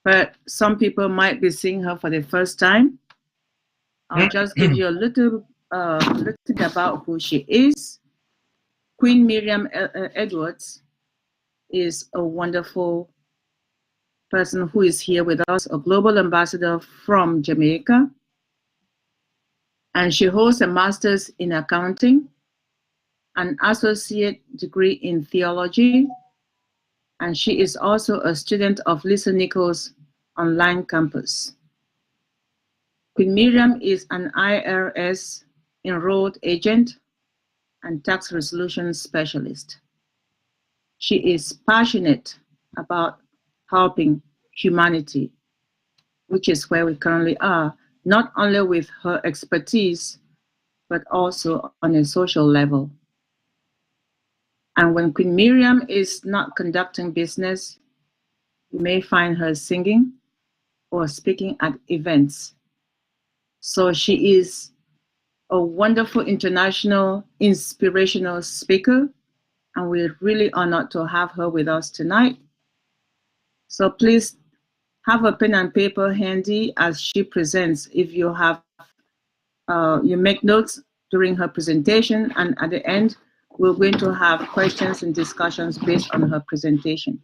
but some people might be seeing her for the first time. I'll just give you a little bit about who she is. Queen Miriam Edwards is a wonderful person who is here with us, a global ambassador from Jamaica. And she holds a master's in accounting, an associate degree in theology, and she is also a student of Lisa Nichols' online campus. Queen Miriam is an IRS Enrolled Agent and tax resolution specialist. She is passionate about helping humanity, which is where we currently are, not only with her expertise, but also on a social level. And when Queen Miriam is not conducting business, you may find her singing or speaking at events. So she is a wonderful international inspirational speaker, and we're really honored to have her with us tonight. So please have a pen and paper handy as she presents. If you have, you make notes during her presentation, and at the end, we're going to have questions and discussions based on her presentation.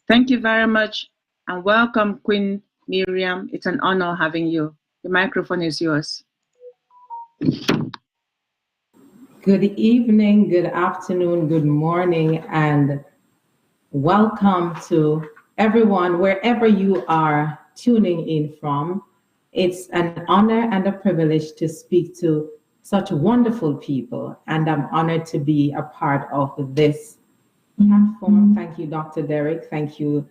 Thank you very much, and welcome, Queen Miriam. It's an honor having you. The microphone is yours. Good evening, good afternoon, good morning, and welcome to everyone, wherever you are tuning in from. It's an honor and a privilege to speak to such wonderful people, and I'm honored to be a part of this platform. Thank you, Dr. Derek. Thank you,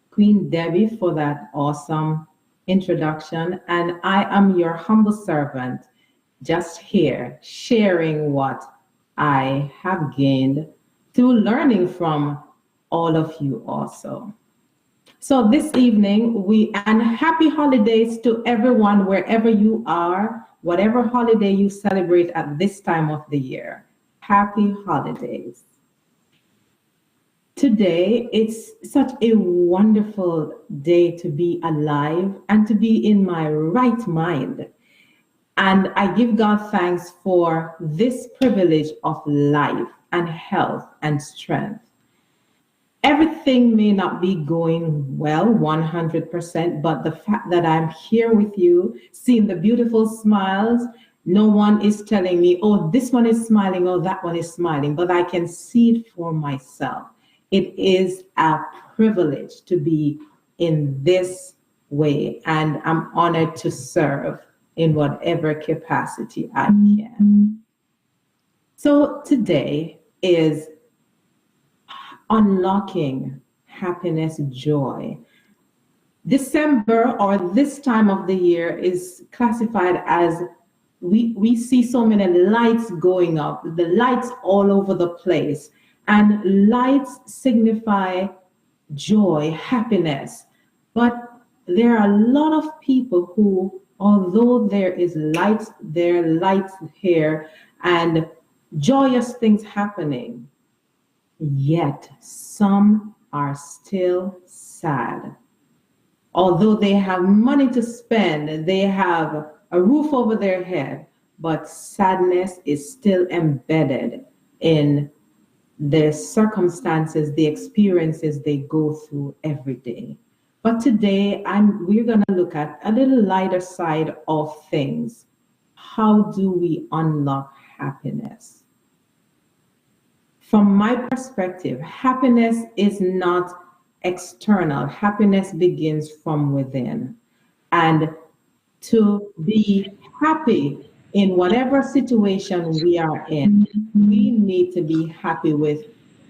Queen Debbie, for that awesome introduction. And I am your humble servant, just here sharing what I have gained through learning from all of you also. So this evening, and happy holidays to everyone, wherever you are, whatever holiday you celebrate at this time of the year. Happy holidays. Today, it's such a wonderful day to be alive and to be in my right mind. And I give God thanks for this privilege of life and health and strength. Everything may not be going well 100%, but the fact that I'm here with you, seeing the beautiful smiles, no one is telling me, oh, this one is smiling, oh, that one is smiling, but I can see it for myself. It is a privilege to be in this way, and I'm honored to serve in whatever capacity I can. So today is unlocking happiness, joy. December, or this time of the year, is classified as we see so many lights going up, the lights all over the place. And lights signify joy, happiness. But there are a lot of people who, although there is lights here and joyous things happening, yet some are still sad. Although they have money to spend, they have a roof over their head, but sadness is still embedded in the circumstances, the experiences they go through every day. But today, we're going to look at a little lighter side of things. How do we unlock happiness? From my perspective, happiness is not external. Happiness begins from within. And to be happy in whatever situation we are in, we need to be happy with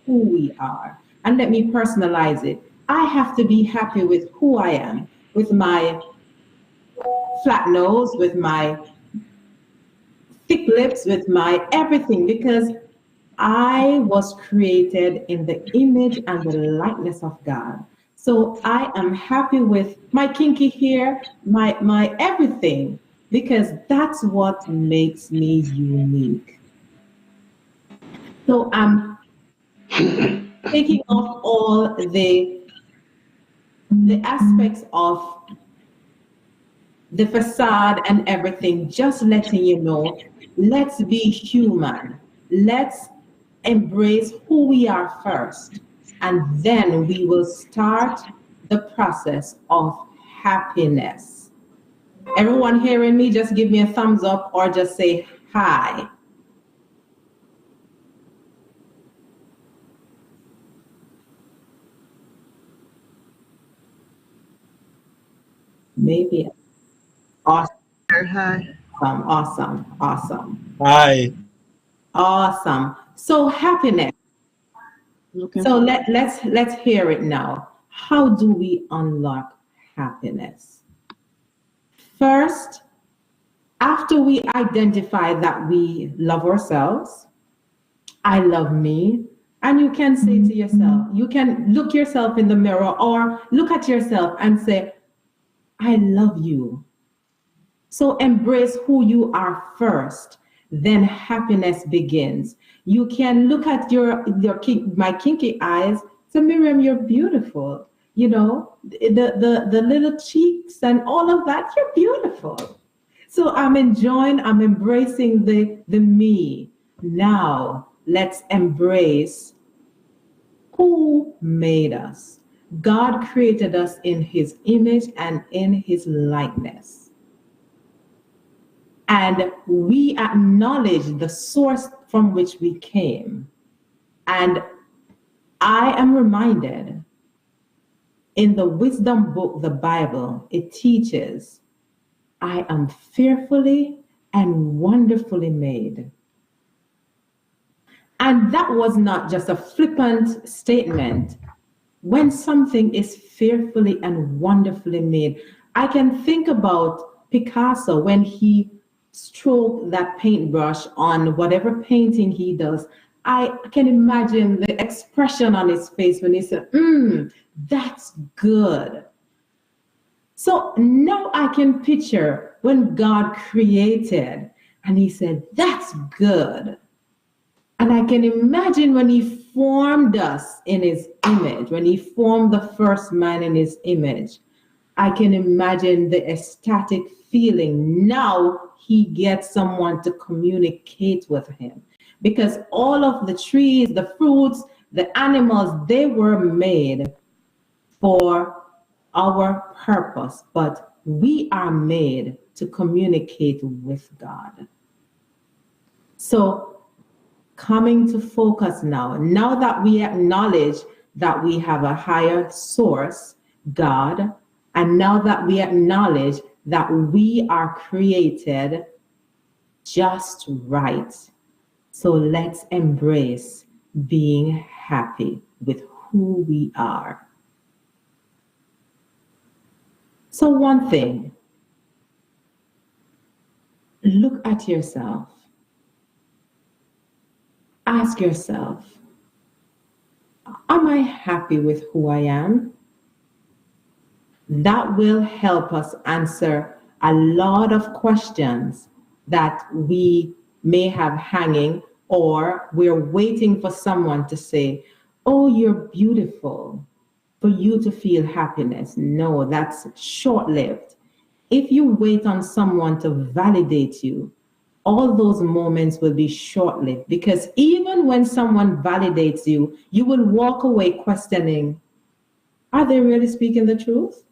who we are. And let me personalize it. I have to be happy with who I am, with my flat nose, with my thick lips, with my everything, because I was created in the image and the likeness of God. So I am happy with my kinky hair, my everything, because that's what makes me unique. So I'm taking off all the the aspects of the facade and everything, just letting you know, let's be human. Let's embrace who we are first. And then we will start the process of happiness. Everyone hearing me, just give me a thumbs up or just say hi. Maybe. Awesome. Hi. Awesome. Hi. Awesome. So happiness. Okay. So let's hear it now. How do we unlock happiness? First, after we identify that we love ourselves, I love me, and you can say to yourself, you can look yourself in the mirror or look at yourself and say, I love you. So embrace who you are first, then happiness begins. You can look at my kinky eyes, say, Miriam, you're beautiful. You know, the little cheeks and all of that, you're beautiful. So I'm embracing the me. Now let's embrace who made us. God created us in his image and in his likeness. And we acknowledge the source from which we came. And I am reminded in the wisdom book, the Bible, it teaches, I am fearfully and wonderfully made. And that was not just a flippant statement. When something is fearfully and wonderfully made, I can think about Picasso when he stroked that paintbrush on whatever painting he does. I can imagine the expression on his face when he said, that's good. So now I can picture when God created and he said, that's good. And I can imagine when he formed us in his image, when he formed the first man in his image, I can imagine the ecstatic feeling. Now he gets someone to communicate with him. Because all of the trees, the fruits, the animals, they were made for our purpose, but we are made to communicate with God. So coming to focus now that we acknowledge that we have a higher source, God, and now that we acknowledge that we are created just right. So let's embrace being happy with who we are. So one thing, look at yourself. Ask yourself, am I happy with who I am? That will help us answer a lot of questions that we may have hanging, or we're waiting for someone to say, oh, you're beautiful, for you to feel happiness. No, that's short-lived. If you wait on someone to validate you, all those moments will be short-lived, because even when someone validates you, you will walk away questioning, are they really speaking the truth?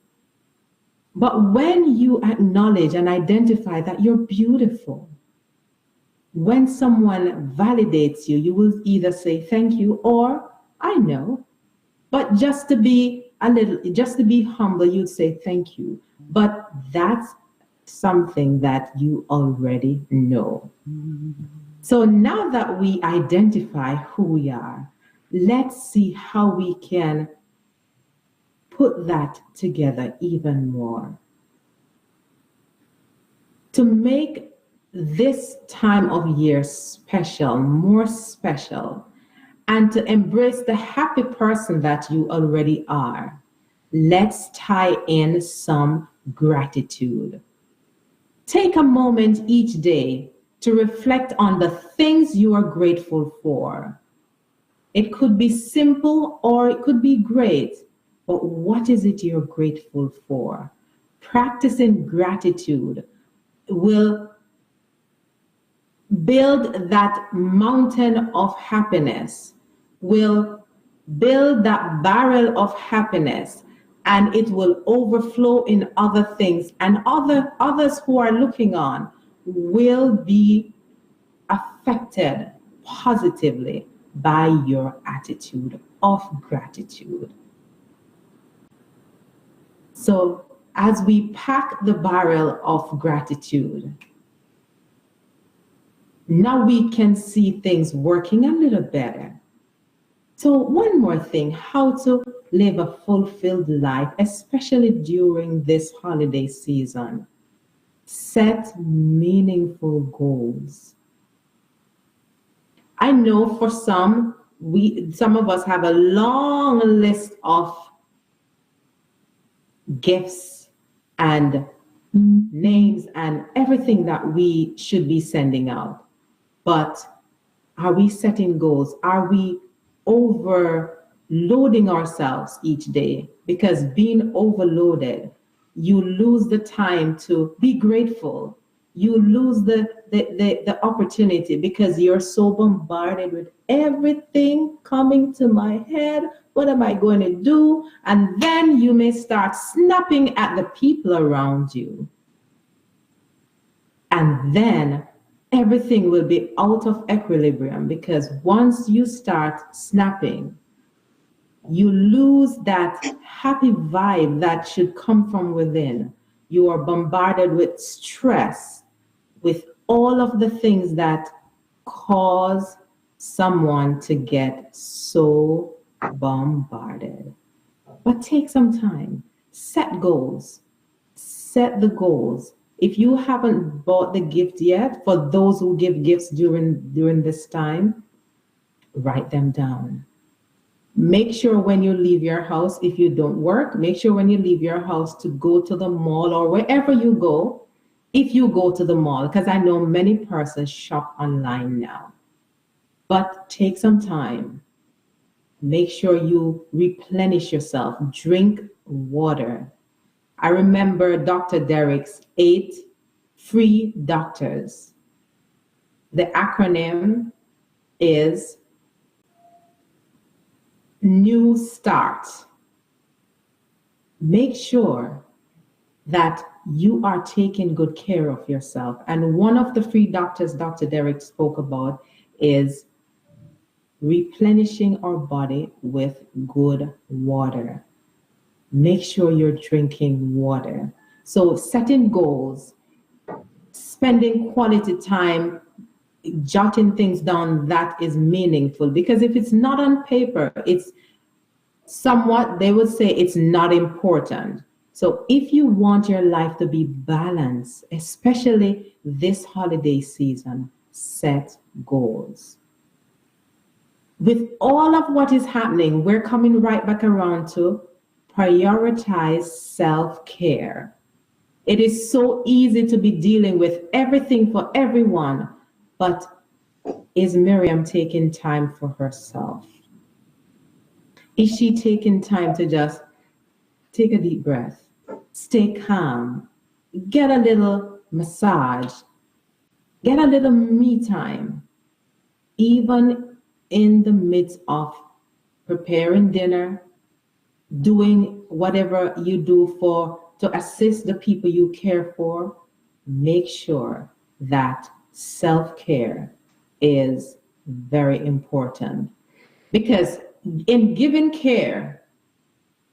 But when you acknowledge and identify that you're beautiful, when someone validates you, you will either say thank you or I know. But just to be humble, you'd say thank you. But that's something that you already know. So now that we identify who we are, let's see how we can put that together even more. To make this time of year special, more special, and to embrace the happy person that you already are, let's tie in some gratitude. Take a moment each day to reflect on the things you are grateful for. It could be simple or it could be great. but what is it you're grateful for? Practicing gratitude will build that mountain of happiness, will build that barrel of happiness, and it will overflow in other things, and others who are looking on will be affected positively by your attitude of gratitude. So as we pack the barrel of gratitude, now we can see things working a little better. So one more thing, how to live a fulfilled life, especially during this holiday season. Set meaningful goals. I know for some of us have a long list of gifts and names and everything that we should be sending out. But are we setting goals? Are we overloading ourselves each day? Because being overloaded, you lose the time to be grateful. You lose the opportunity because you're so bombarded with everything coming to my head. What am I going to do? And then you may start snapping at the people around you. And then everything will be out of equilibrium, because once you start snapping, you lose that happy vibe that should come from within. You are bombarded with stress, with all of the things that cause someone to get so bombarded. But take some time, set goals, set the goals. If you haven't bought the gift yet, for those who give gifts during this time, write them down. Make sure when you leave your house, if you don't work, make sure when you leave your house to go to the mall or wherever you go, if you go to the mall, because I know many persons shop online now. But take some time. Make sure you replenish yourself. Drink water. I remember Dr. Derek's 8 free doctors. The acronym is New Start. Make sure that you are taking good care of yourself. And one of the free doctors Dr. Derek spoke about is replenishing our body with good water. Make sure you're drinking water. So setting goals, spending quality time, jotting things down that is meaningful. Because if it's not on paper, it's somewhat, they would say it's not important. So if you want your life to be balanced, especially this holiday season, set goals. With all of what is happening, we're coming right back around to prioritize self-care. It is so easy to be dealing with everything for everyone, but is Miriam taking time for herself? Is she taking time to just take a deep breath, stay calm, get a little massage, get a little me time, even in the midst of preparing dinner, doing whatever you do to assist the people you care for? Make sure that self-care is very important, because in giving care,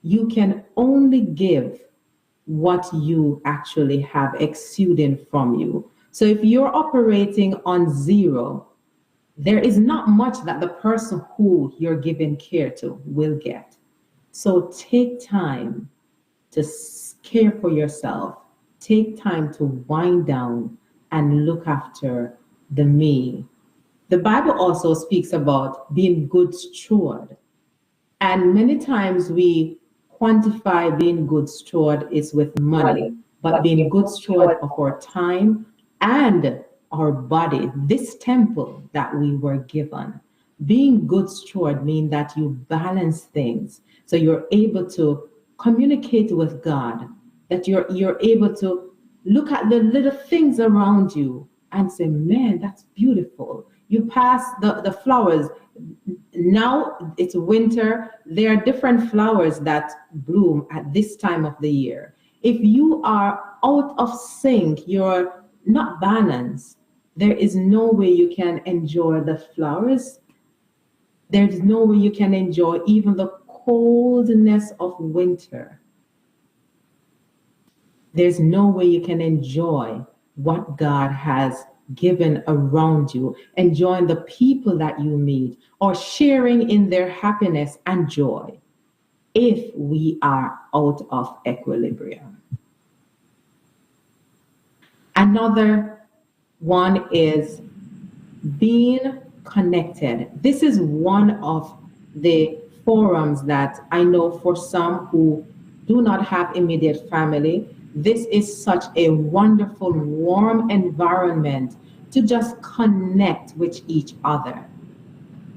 you can only give what you actually have exuding from you. So if you're operating on zero, there is not much that the person who you're giving care to will get. So take time to care for yourself. Take time to wind down and look after the me. The Bible also speaks about being good steward. And many times we quantify being good steward is with money, but being good steward of our time and our body, this temple that we were given. Being good steward means that you balance things, So you're able to communicate with God, that you're able to look at the little things around you and say, man, that's beautiful. You pass the flowers. Now it's winter. There are different flowers that bloom at this time of the year. If you are out of sync, you're not balanced, there is no way you can enjoy the flowers. There's no way you can enjoy even the coldness of winter. There's no way you can enjoy what God has given around you, enjoying the people that you meet, or sharing in their happiness and joy, if we are out of equilibrium. Another one is being connected. This is one of the forums that I know for some who do not have immediate family, this is such a wonderful, warm environment to just connect with each other.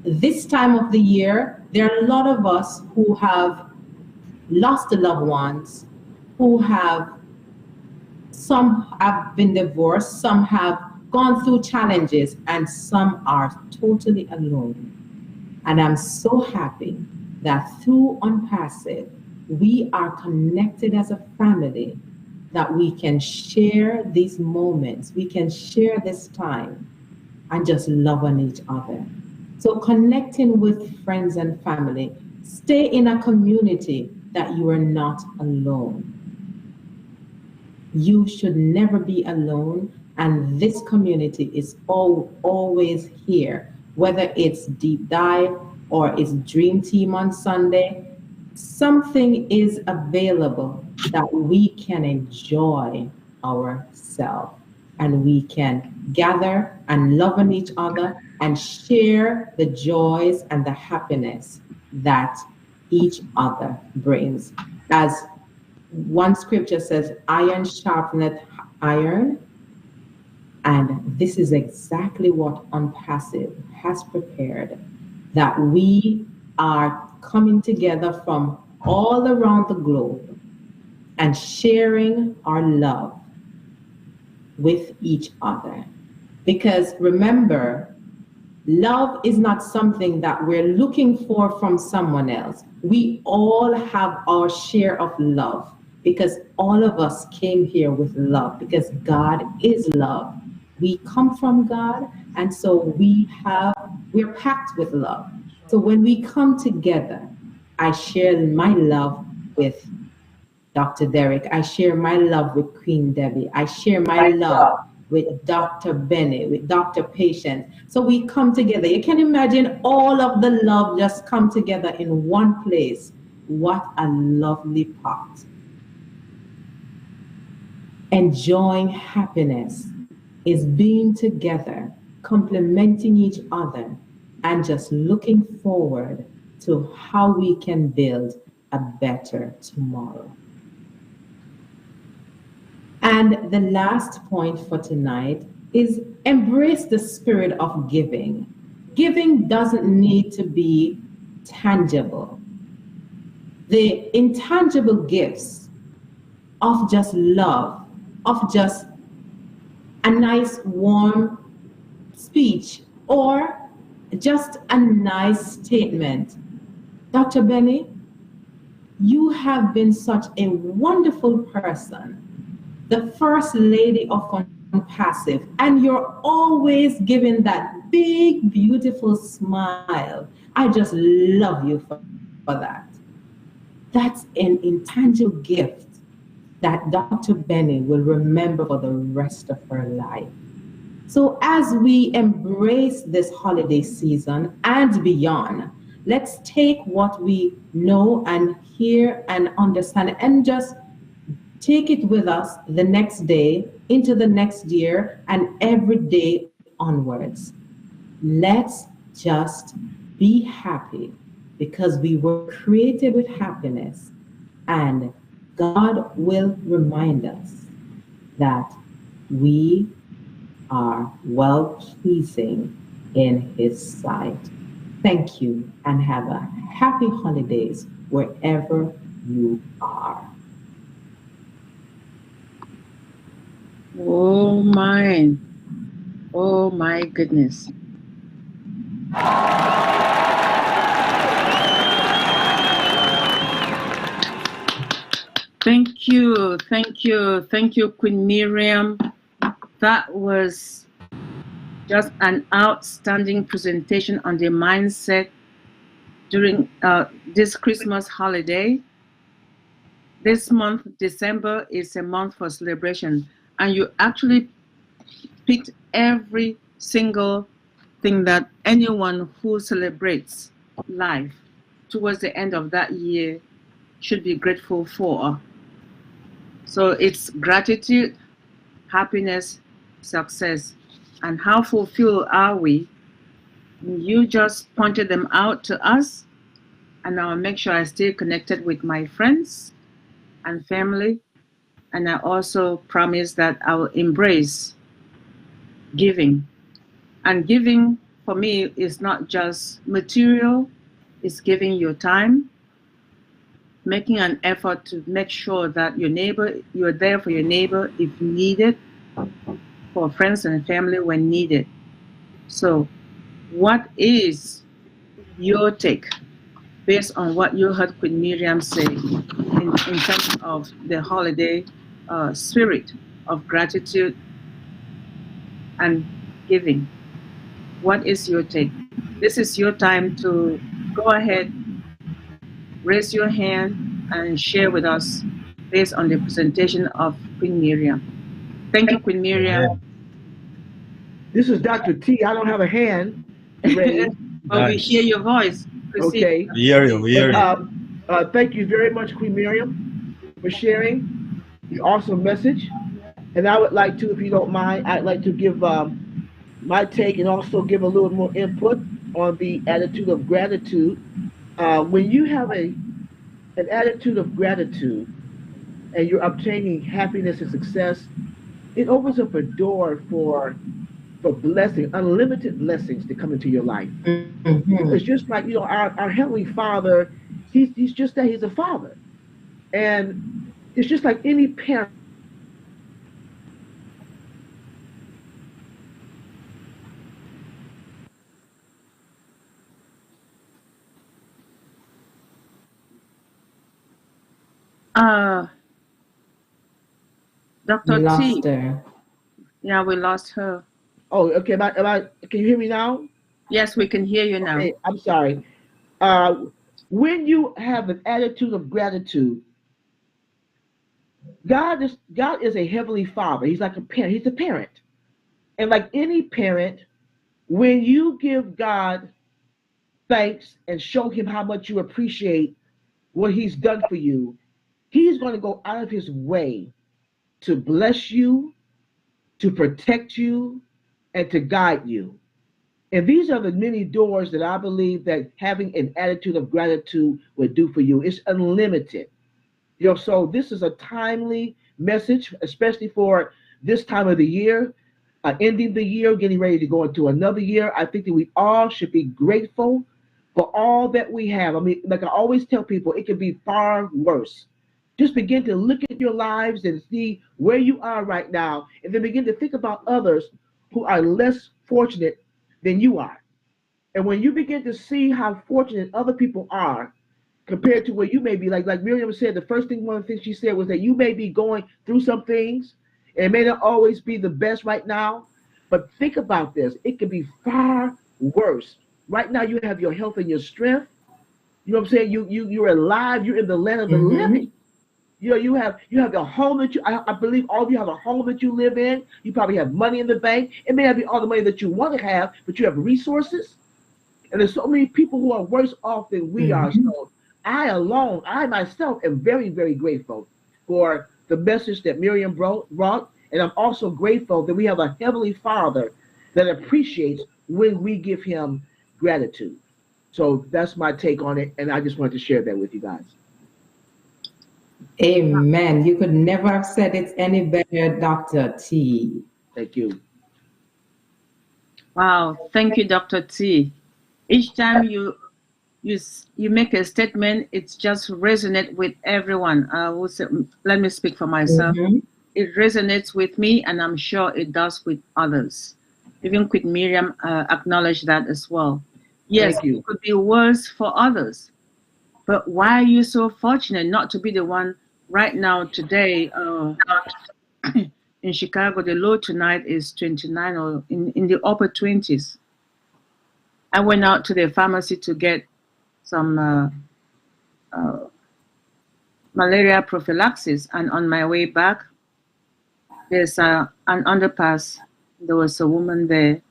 This time of the year, there are a lot of us who have lost loved ones, some have been divorced, some have gone through challenges, and some are totally alone. And I'm so happy that through Unpassive, we are connected as a family, that we can share these moments, we can share this time and just love on each other. So connecting with friends and family, stay in a community that you are not alone. You should never be alone, and this community is always here, whether it's Deep Dive or it's Dream Team on Sunday. Something is available that we can enjoy ourselves, and we can gather and love on each other and share the joys and the happiness that each other brings. As one scripture says, iron sharpeneth iron. And this is exactly what Unpassive has prepared, that we are coming together from all around the globe and sharing our love with each other. Because remember, love is not something that we're looking for from someone else. We all have our share of love, because all of us came here with love, because God is love. We come from God, and so we're packed with love. So when we come together, I share my love with Dr. Derek. I share my love with Queen Debbie. I share my love with DrBenny, with Dr. Patience. So we come together. You can imagine all of the love just come together in one place. What a lovely pot. Enjoying happiness is being together, complementing each other, and just looking forward to how we can build a better tomorrow. And the last point for tonight is embrace the spirit of giving. Giving doesn't need to be tangible. The intangible gifts of just love, of just a nice warm speech, or just a nice statement. Dr. Benny, you have been such a wonderful person, the first lady of Unpassive, and you're always giving that big, beautiful smile. I just love you for that. That's an intangible gift that Dr. Benny will remember for the rest of her life. So as we embrace this holiday season and beyond, let's take what we know and hear and understand and just take it with us the next day, into the next year, and every day onwards. Let's just be happy, because we were created with happiness, and God will remind us that we are well-pleasing in His sight. Thank you, and have a happy holidays wherever you are. Oh my goodness. Thank you, Queen Miriam. That was just an outstanding presentation on the mindset during this Christmas holiday. This month, December, is a month for celebration, and you actually picked every single thing that anyone who celebrates life towards the end of that year should be grateful for. So it's gratitude, happiness, success, and how fulfilled are we? You just pointed them out to us, and I'll make sure I stay connected with my friends and family. And I also promise that I will embrace giving. And giving for me is not just material, it's giving your time, making an effort to make sure that you're there for your neighbor if needed, for friends and family when needed. So, what is your take based on what you heard Queen Miriam say in terms of the holiday spirit of gratitude and giving? What is your take? This is your time to go ahead, raise your hand, and share with us based on the presentation of Queen Miriam. Thank you, Queen Miriam. This is Dr. T. I don't have a hand raised. But we hear your voice. Proceed. Okay. We hear you. We hear you. Thank you very much, Queen Miriam, for sharing your awesome message. And I would like to, if you don't mind, I'd like to give my take and also give a little more input on the attitude of gratitude. When you have an attitude of gratitude and you're obtaining happiness and success, it opens up a door for blessing, unlimited blessings to come into your life. Mm-hmm. It's just like, our Heavenly Father, he's just that, he's a father. And it's just like any parent. Dr. Lost T. her. Yeah, we lost her. Oh, okay. Can you hear me now? Yes, we can hear you now. Okay, I'm sorry. When you have an attitude of gratitude, God is a heavenly father. He's like a parent. He's a parent. And like any parent, when you give God thanks and show him how much you appreciate what he's done for you, he's going to go out of his way to bless you, to protect you, and to guide you. And these are the many doors that I believe that having an attitude of gratitude would do for you. It's unlimited. So this is a timely message, especially for this time of the year, ending the year, getting ready to go into another year. I think that we all should be grateful for all that we have. I mean, like I always tell people, it could be far worse. Just begin to look at your lives and see where you are right now, and then begin to think about others who are less fortunate than you are. And when you begin to see how fortunate other people are compared to where you may be, like Miriam said, one of the things she said was that you may be going through some things, and it may not always be the best right now, but think about this. It could be far worse. Right now you have your health and your strength. You know what I'm saying? You're alive. You're in the land of the living. You have the home that I believe all of you have a home that you live in. You probably have money in the bank. It may not be all the money that you want to have, but you have resources. And there's so many people who are worse off than we are. So I myself am very, very grateful for the message that Miriam brought. And I'm also grateful that we have a Heavenly Father that appreciates when we give him gratitude. So that's my take on it. And I just wanted to share that with you guys. Amen. You could never have said it any better, Dr. T. Thank you. Wow. Thank you, Dr. T. Each time you you make a statement, it's just resonate with everyone. I will say, let me speak for myself. Mhm. It resonates with me, and I'm sure it does with others. Even Queen Miriam acknowledged that as well. Yes, Thank you. it could be worse for others, but why are you so fortunate not to be the one right now today? In Chicago, the low tonight is 29 or in the upper 20s. I went out to the pharmacy to get some malaria prophylaxis, and on my way back, there's an underpass. There was a woman there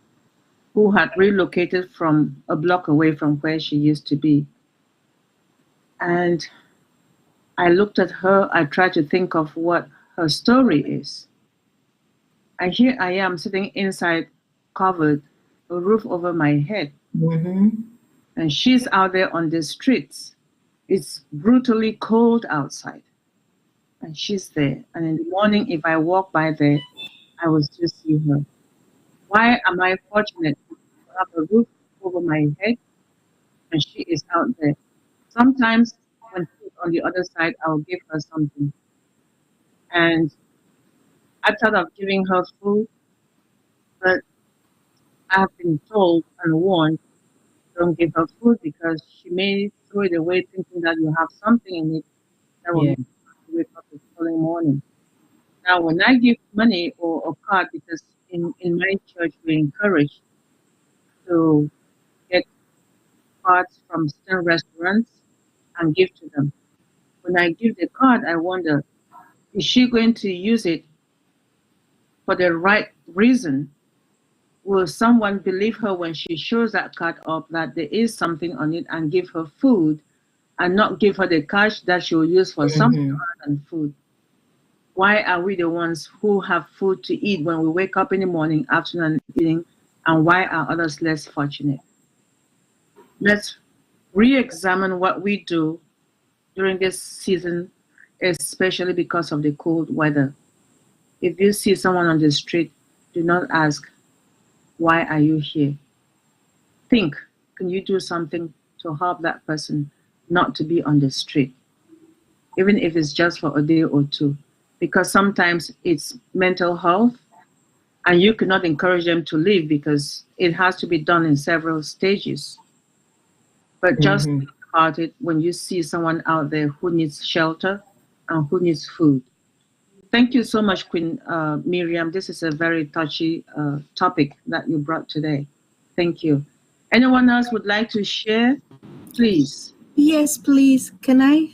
who had relocated from a block away from where she used to be. And I looked at her, I tried to think of what her story is. And here I am sitting inside, covered, a roof over my head. Mhm. And she's out there on the streets. It's brutally cold outside. And she's there. And in the morning, if I walk by there, I will still see her. Why am I fortunate to have a roof over my head and she is out there? Sometimes when she's on the other side, I'll give her something. And I thought of giving her food, but I have been told and warned, don't give her food because she may throw it away thinking that you have something in it that will Yeah. make her wake up the following morning. Now, when I give money or a card, because in my church we encourage to get cards from certain restaurants and give to them. When I give the card, I wonder, is she going to use it for the right reason? Will someone believe her when she shows that card up that there is something on it and give her food and not give her the cash that she will use for something Mhm. other than food? Why are we the ones who have food to eat when we wake up in the morning, afternoon, and evening, and why are others less fortunate? Let's re-examine what we do during this season, especially because of the cold weather. If you see someone on the street, do not ask, why are you here? Think, can you do something to help that person not to be on the street, even if it's just for a day or two? Because sometimes it's mental health, and you cannot encourage them to leave because it has to be done in several stages. But just Mhm. think about it when you see someone out there who needs shelter and who needs food. Thank you so much, Queen Miriam. This is a very touchy topic that you brought today. Thank you. Anyone else would like to share? Please. Yes, please. Can I?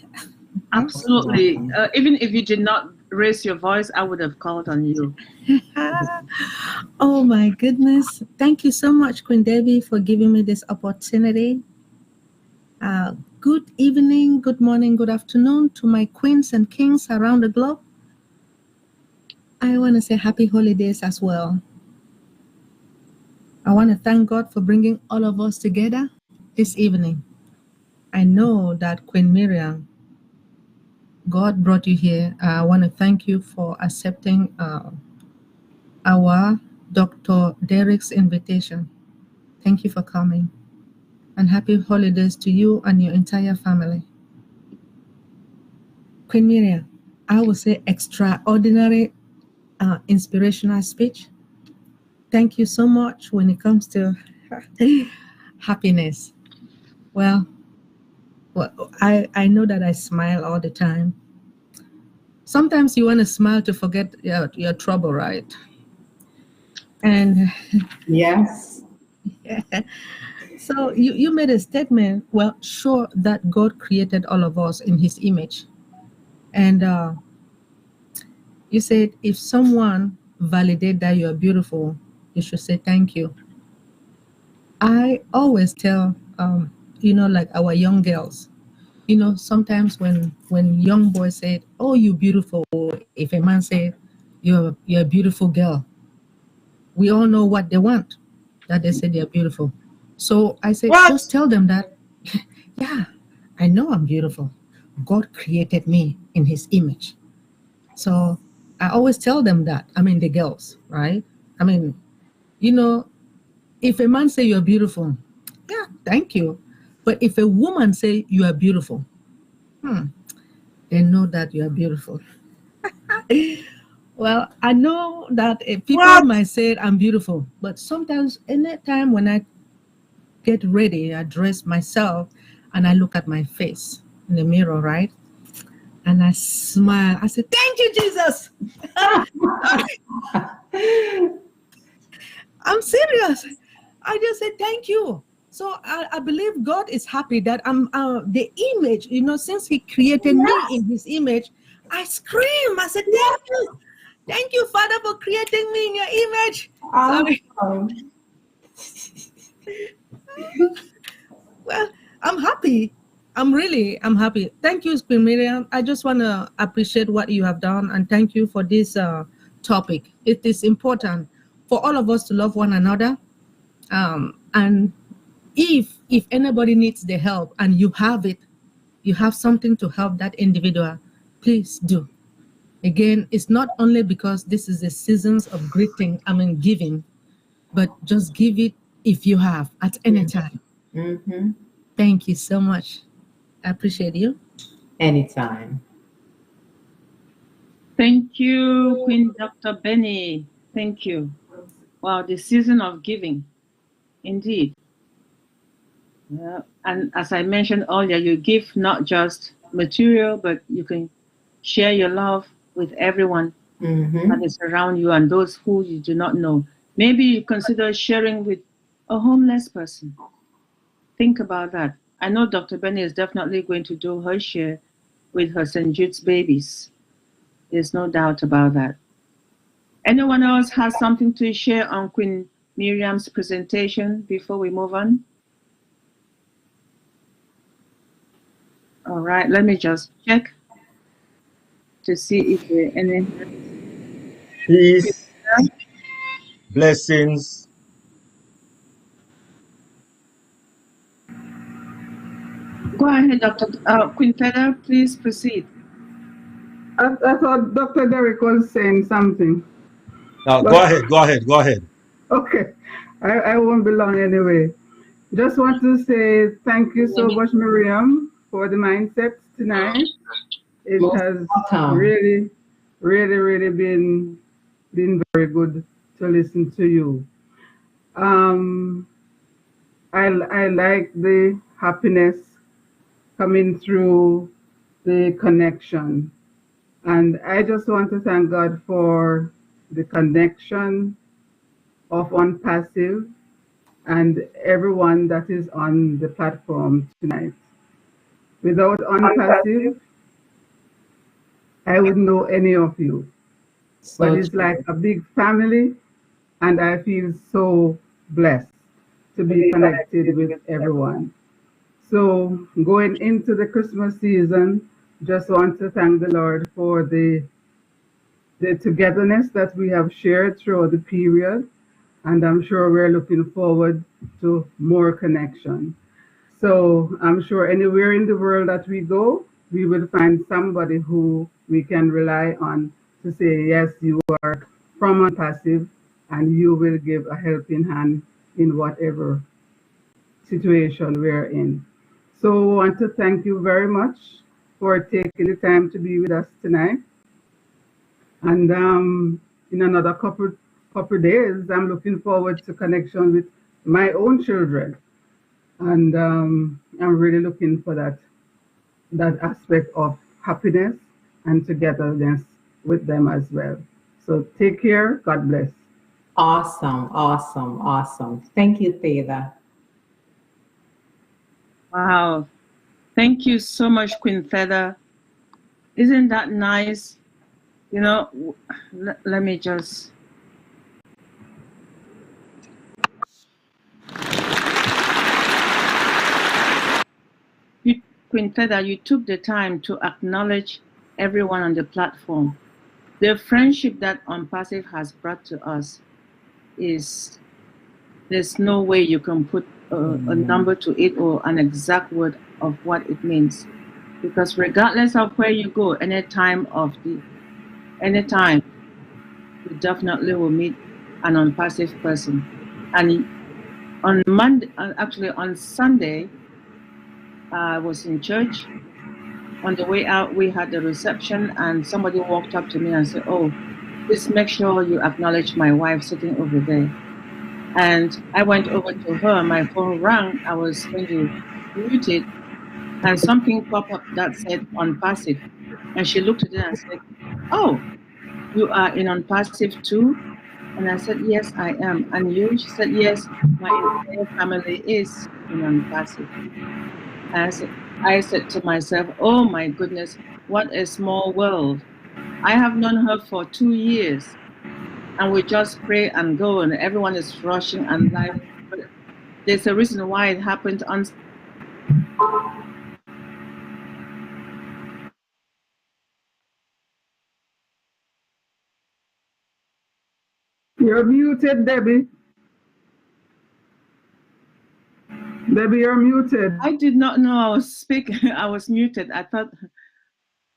Absolutely. Even if you did not raise your voice, I would have called on you. Oh my goodness. Thank you so much, Queen Debbie, for giving me this opportunity. Good evening, good morning, good afternoon to my queens and kings around the globe. I want to say happy holidays as well. I want to thank God for bringing all of us together this evening. I know that Queen Miriam, God brought you here. I want to thank you for accepting our Dr. Derek's invitation. Thank you for coming. And happy holidays to you and your entire family. Queen Miriam, I will say extraordinary inspirational speech. Thank you so much when it comes to happiness. Well, I know that I smile all the time. Sometimes you want to smile to forget your trouble, right? And Yes. so you made a statement, well, sure, that God created all of us in his image. And you said if someone validate that you're beautiful, you should say thank you. I always tell, like our young girls, sometimes when young boys say, "Oh, you beautiful," if a man say, "You're a beautiful girl," we all know what they want, that they say they're beautiful. So I say, What? just tell them that, yeah, I know I'm beautiful. God created me in his image. So I always tell them that. I mean, the girls, right? I mean, if a man say you're beautiful, yeah, thank you. But if a woman say you are beautiful, they know that you are beautiful. Well, I know that people might say I'm beautiful, but sometimes anytime when I get ready, I dress myself and I look at my face in the mirror, right? And I smile. I say, thank you, Jesus. I'm serious. I just say thank you. So I believe God is happy that I'm the image, since he created me in his image, I scream. I said, thank you. Thank you, Father, for creating me in your image. Sorry. Well, I'm happy. I'm happy. Thank you, Queen Miriam. I just want to appreciate what you have done and thank you for this topic. It is important for all of us to love one another. And if anybody needs the help and you have it, you have something to help that individual, please do. Again, it's not only because this is the seasons of giving, but just give it if you have at any time. Mm-hmm. Thank you so much. I appreciate you. Anytime. Thank you, Queen Dr. Benny. Thank you. Wow, the season of giving, indeed. Yeah. And as I mentioned earlier, you give not just material, but you can share your love with everyone that is around you and those who you do not know. Maybe you consider sharing with a homeless person. Think about that. I know Dr. Benny is definitely going to do her share with her St. Jude's babies. There's no doubt about that. Anyone else has something to share on Queen Miriam's presentation before we move on? All right, let me just check to see if there are any. Peace, blessings. Go ahead, Dr. Queen Feder, please proceed. I thought Dr. Derek was saying something. Now, go ahead. Okay, I won't be long anyway. Just want to say thank you so much, Miriam, for the mindset tonight. It has really been very good to listen to you. I like the happiness coming through the connection. And I just want to thank God for the connection of Unpassive and everyone that is on the platform tonight. Without Unpassive, I wouldn't know any of you. But it's like a big family, and I feel so blessed to be connected with everyone. So going into the Christmas season, just want to thank the Lord for the togetherness that we have shared throughout the period, and I'm sure we're looking forward to more connection. So I'm sure anywhere in the world that we go, we will find somebody who we can rely on to say, yes, you are from Unpassive, and you will give a helping hand in whatever situation we're in. So I want to thank you very much for taking the time to be with us tonight. And in another couple days, I'm looking forward to connection with my own children. And I'm really looking for that aspect of happiness and togetherness with them as well. So take care. God bless. Awesome. Thank you, Theda. Wow. Thank you so much, Queen Feather. Isn't that nice? You know, let me just. Queen Feather, you took the time to acknowledge everyone on the platform. The friendship that Unpassive has brought to us is, there's no way you can put a number to it or an exact word of what it means. Because regardless of where you go, anytime, you definitely will meet an Unpassive person. And on Monday, actually on Sunday, I was in church. On the way out, we had the reception, and somebody walked up to me and said, "Oh, please make sure you acknowledge my wife sitting over there." And I went over to her. My phone rang. I was going to mute it, and something popped up that said "on passive." And she looked at it and said, "Oh, you are in on passive too?" And I said, "Yes, I am." "And you?" She said, "Yes, my entire family is in on passive." I said to myself, "Oh my goodness, what a small world." I have known her for 2 years, and we just pray and go, and everyone is rushing and life. But there's a reason why it happened on. You're muted, Debbie. Debbie, you're muted. I did not know I was speaking. I was muted. I thought,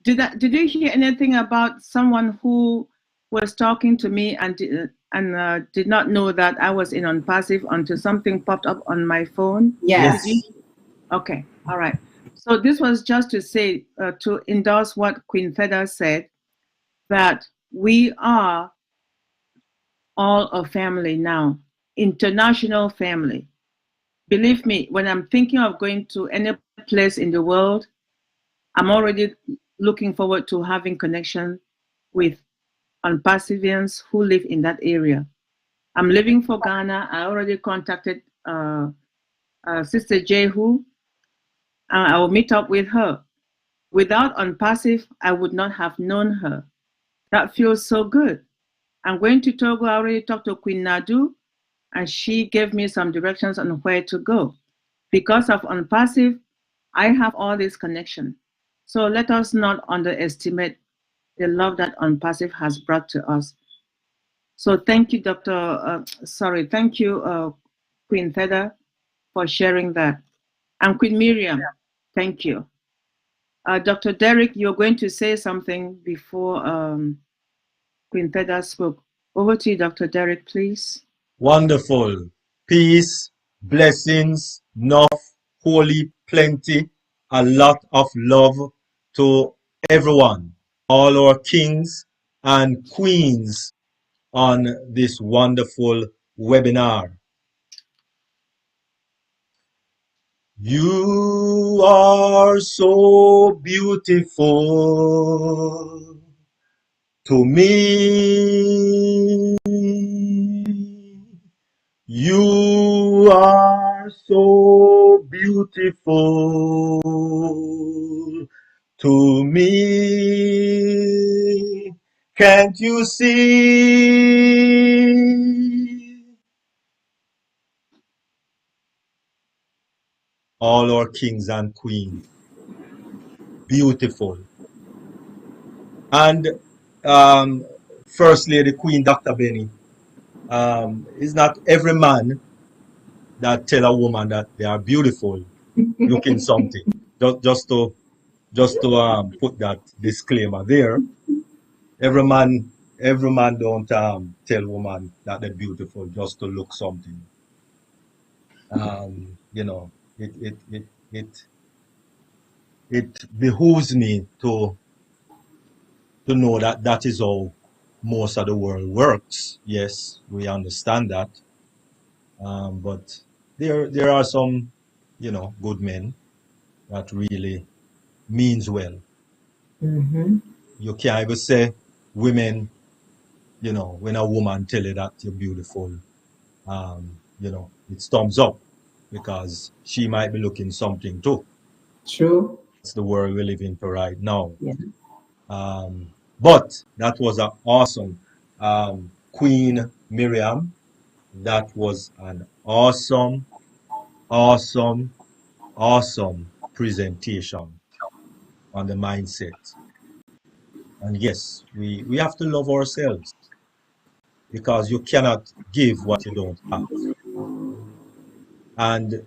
did you hear anything about someone who was talking to me and did not know that I was in on passive until something popped up on my phone? Yes. Okay, all right. So this was just to say, to endorse what Queen Feda said, that we are all a family now, international family. Believe me, when I'm thinking of going to any place in the world, I'm already looking forward to having connection with Unpassivians who live in that area. I'm leaving for Ghana. I already contacted Sister Jehu. I will meet up with her. Without Unpassive, I would not have known her. That feels so good. I'm going to Togo. I already talked to Queen Nadu, and she gave me some directions on where to go. Because of Unpassive, I have all this connection. So let us not underestimate the love that Unpassive has brought to us. So thank you, thank you, Queen Theda, for sharing that. And Queen Miriam, thank you. Dr. Derek, you're going to say something before Queen Theda spoke. Over to you, Dr. Derek, please. Wonderful. Peace, blessings, enough, holy, plenty, a lot of love to everyone, all our kings and queens on this wonderful webinar. You are so beautiful to me. You are so beautiful to me. Can't you see? All our kings and queens, beautiful. And First Lady Queen Dr. Benny, it's not every man that tell a woman that they are beautiful looking something. Just to put that disclaimer there. Every man don't tell woman that they're beautiful just to look something. You know, it behooves me to know that that is how most of the world works. Yes, we understand that. But there are some, good men that really means well. Mm-hmm. You can't even say women, when a woman tell you that you're beautiful, it's thumbs up because she might be looking something too. True. It's the world we live in for right now. Yeah. But that was an awesome Queen Miriam. That was an awesome, awesome, awesome presentation on the mindset. And yes, we have to love ourselves because you cannot give what you don't have. And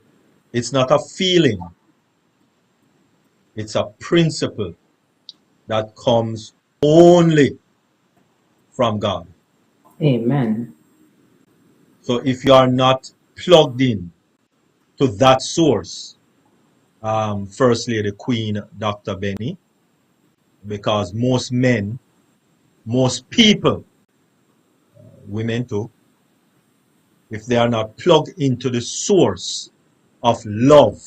it's not a feeling, it's a principle that comes only from God. Amen. So if you are not plugged in to that source, First Lady Queen Dr. Benny, because most men, most people, women too, if they are not plugged into the source of love,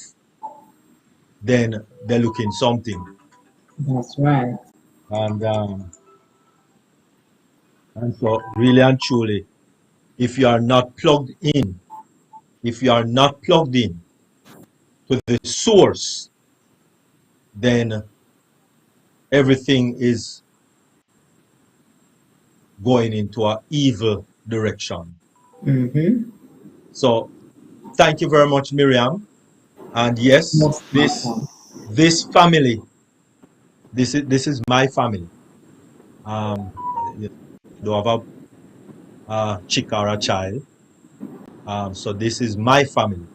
then they're looking something. That's right. And so really and truly, if you are not plugged in, if you are not plugged in to the source, then everything is going into an evil direction. Mm-hmm. So thank you very much, Miriam. And yes, Most welcome. this family, this is my family. You don't have a chick or a child. So this is my family.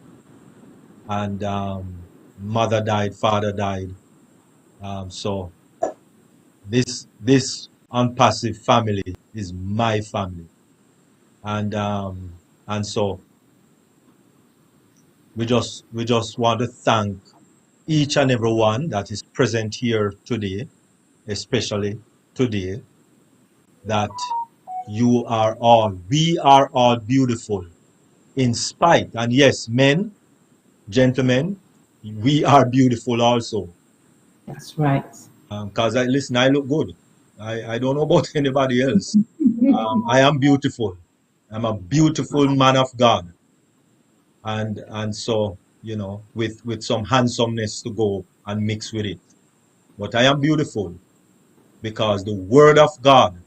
And mother died, father died. So this unpassive family is my family. And so we just want to thank each and every one that is present here today, especially today, that you are all, we are all beautiful in spite. And yes, men, gentlemen, we are beautiful also. That's right. Because listen, I look good. I don't know about anybody else. I am beautiful. I'm a beautiful man of God. And so, you know, with some handsomeness to go and mix with it. But I am beautiful because the word of God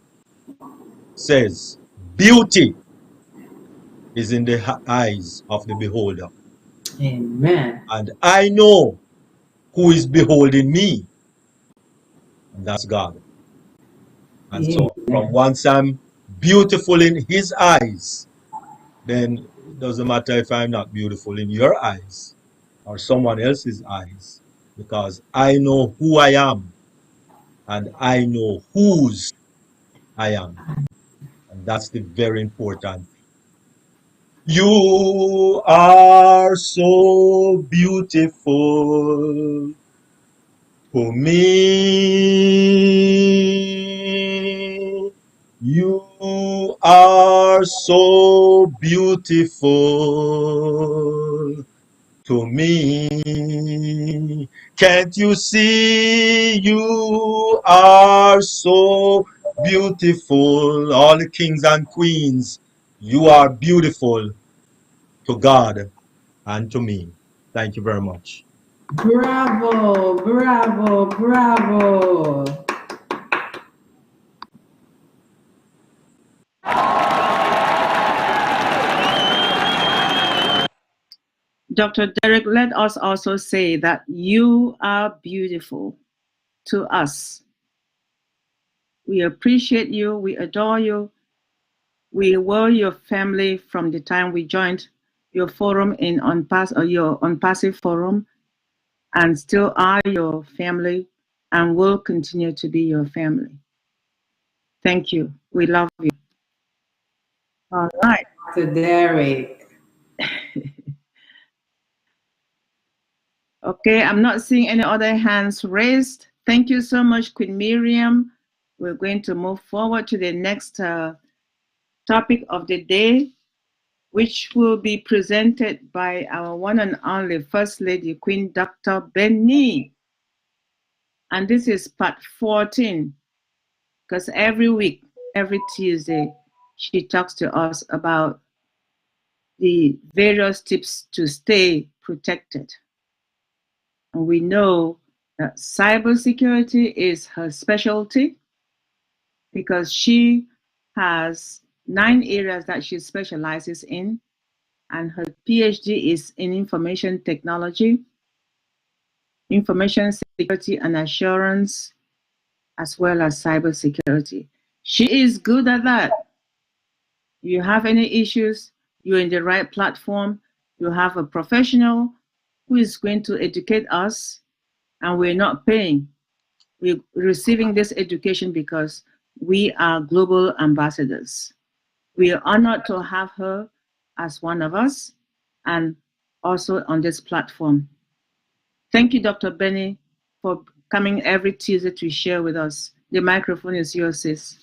says beauty is in the eyes of the beholder. Amen. And I know who is beholding me, and that's God. And so from Amen. once I'm beautiful in his eyes, then it doesn't matter if I'm not beautiful in your eyes or someone else's eyes, because I know who I am and I know whose I am. And that's the very important thing. You are so beautiful to me. You are so beautiful to me. Can't you see you are so beautiful? All the kings and queens, you are beautiful to God and to me. Thank you very much. Bravo, bravo, bravo. Dr. Derek, let us also say that you are beautiful to us. We appreciate you. We adore you. We were your family from the time we joined your forum in your Unpassive forum, and still are your family and will continue to be your family. Thank you. We love you. All right. Dr. Derek. Okay, I'm not seeing any other hands raised. Thank you so much, Queen Miriam. We're going to move forward to the next topic of the day, which will be presented by our one and only First Lady, Queen Dr. Benny. And this is part 14, because every week, every Tuesday, she talks to us about the various tips to stay protected. And we know that cybersecurity is her specialty because she has 9 areas that she specializes in, and her PhD is in information technology, information security and assurance, as well as cybersecurity. She is good at that. You have any issues, you're in the right platform, you have a professional who is going to educate us, and we're not paying. We're receiving this education because we are global ambassadors. We are honored to have her as one of us and also on this platform. Thank you, Dr. Benny, for coming every Tuesday to share with us. The microphone is yours, sis.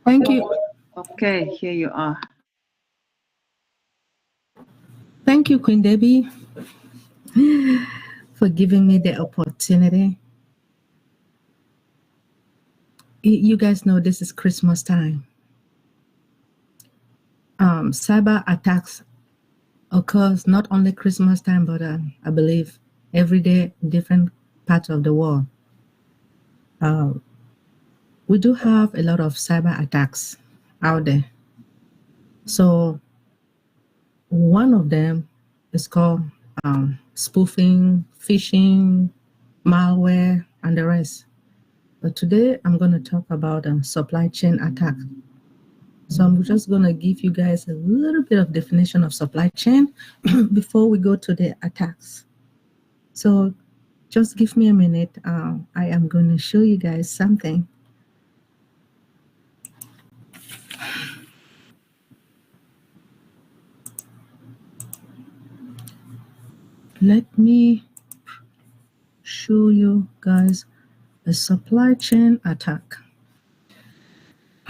Thank you. Okay, here you are. Thank you, Queen Debbie, for giving me the opportunity. You guys know this is Christmas time. Cyber attacks occurs not only Christmas time, but I believe every day in different parts of the world. We do have a lot of cyber attacks out there. So one of them is called spoofing, phishing, malware, and the rest. But today I'm going to talk about supply chain attack. So I'm just going to give you guys a little bit of definition of supply chain before we go to the attacks. So just give me a minute. I am going to show you guys something. Let me show you guys a supply chain attack.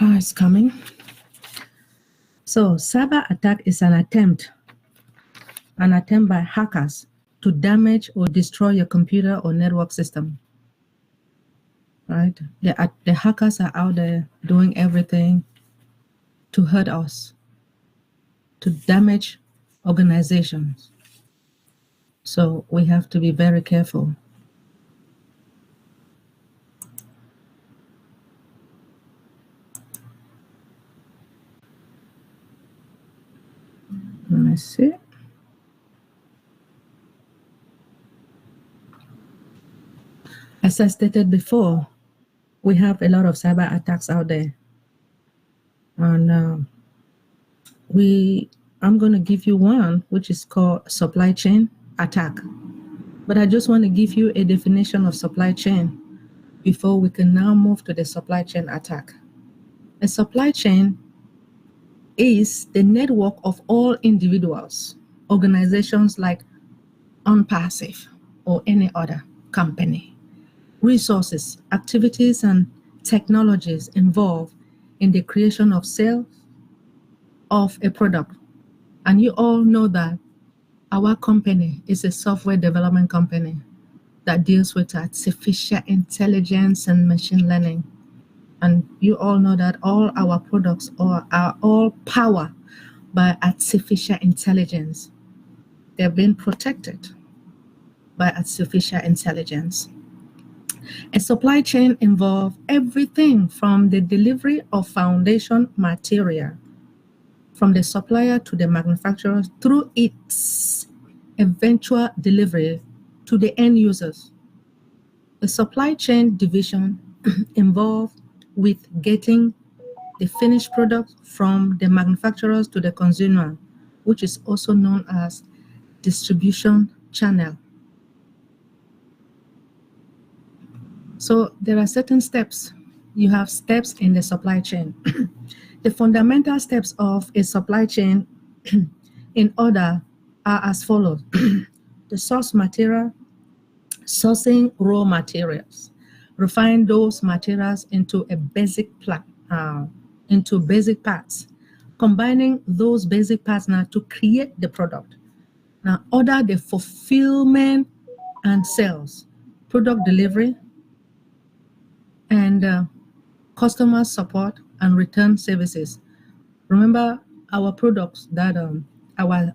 It's coming. So cyber attack is an attempt by hackers to damage or destroy your computer or network system. Right? The hackers are out there doing everything to hurt us, to damage organizations. So we have to be very careful. Let me see. As I stated before, we have a lot of cyber attacks out there. And I'm going to give you one, which is called supply chain attack. But I just want to give you a definition of supply chain before we can now move to the supply chain attack. A supply chain is the network of all individuals, organizations like Unpassive or any other company, resources, activities, and technologies involved in the creation of sales of a product. And you all know that our company is a software development company that deals with artificial intelligence and machine learning. And you all know that all our products are all powered by artificial intelligence. They've been protected by artificial intelligence. A supply chain involves everything from the delivery of foundation material from the supplier to the manufacturer through its eventual delivery to the end users. The supply chain division involved with getting the finished product from the manufacturers to the consumer, which is also known as distribution channel. So there are certain steps. You have steps in the supply chain. The fundamental steps of a supply chain in order are as follows. The source material, sourcing raw materials, refine those materials into a basic parts, combining those basic parts now to create the product. Now order the fulfillment and sales, product delivery, and customer support and return services. Remember our products that our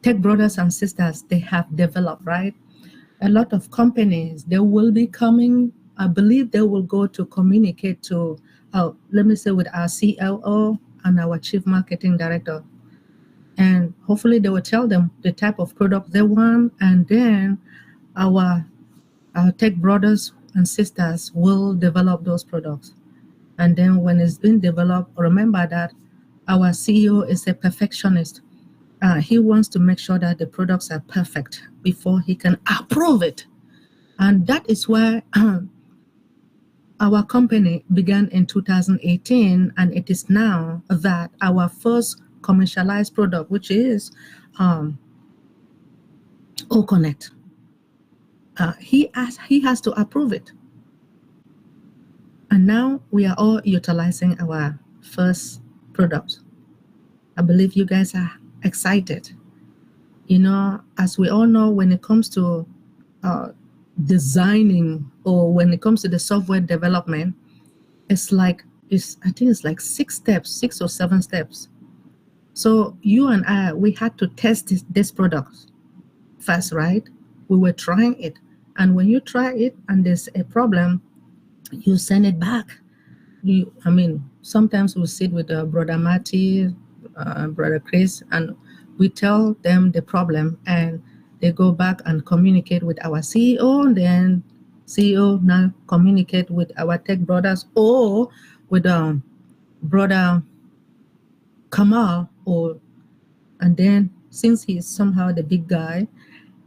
tech brothers and sisters, they have developed, right? A lot of companies, they will be coming, I believe they will go to communicate to, let me say with our CLO and our chief marketing director. And hopefully they will tell them the type of product they want, and then our tech brothers and sisters will develop those products. And then when it's been developed, remember that our CEO is a perfectionist. He wants to make sure that the products are perfect before he can approve it. And that is why our company began in 2018, and it is now that our first commercialized product, which is OConnect, he has to approve it. And now we are all utilizing our first product. I believe you guys are excited. You know, as we all know, when it comes to designing, or when it comes to the software development, I think it's like 6 or 7 steps. So you and I, we had to test this product first, right? We were trying it. And when you try it and there's a problem, you send it back. Sometimes we sit with Brother Matty, Brother Chris, and we tell them the problem, and they go back and communicate with our CEO, and then CEO now communicate with our tech brothers, or with Brother Kamal, and then since he's somehow the big guy,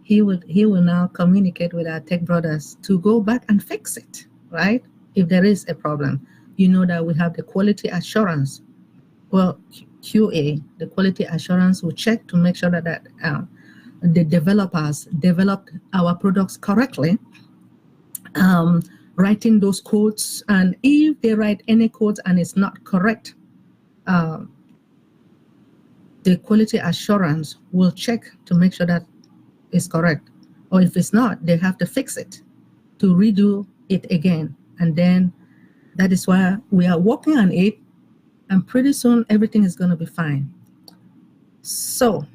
he will now communicate with our tech brothers to go back and fix it, right? If there is a problem, you know that we have the quality assurance. Well, QA, the quality assurance, will check to make sure that the developers developed our products correctly, writing those codes. And if they write any codes and it's not correct, the quality assurance will check to make sure that it's correct. Or if it's not, they have to fix it, to redo it again. And then that is why we are working on it, and pretty soon everything is going to be fine. So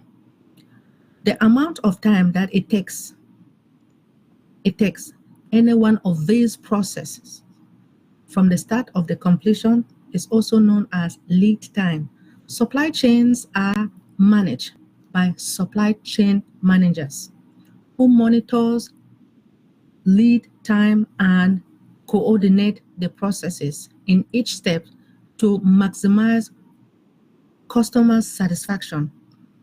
the amount of time that it takes any one of these processes from the start of the completion is also known as lead time. Supply chains are managed by supply chain managers who monitors lead time and coordinate the processes in each step to maximize customer satisfaction.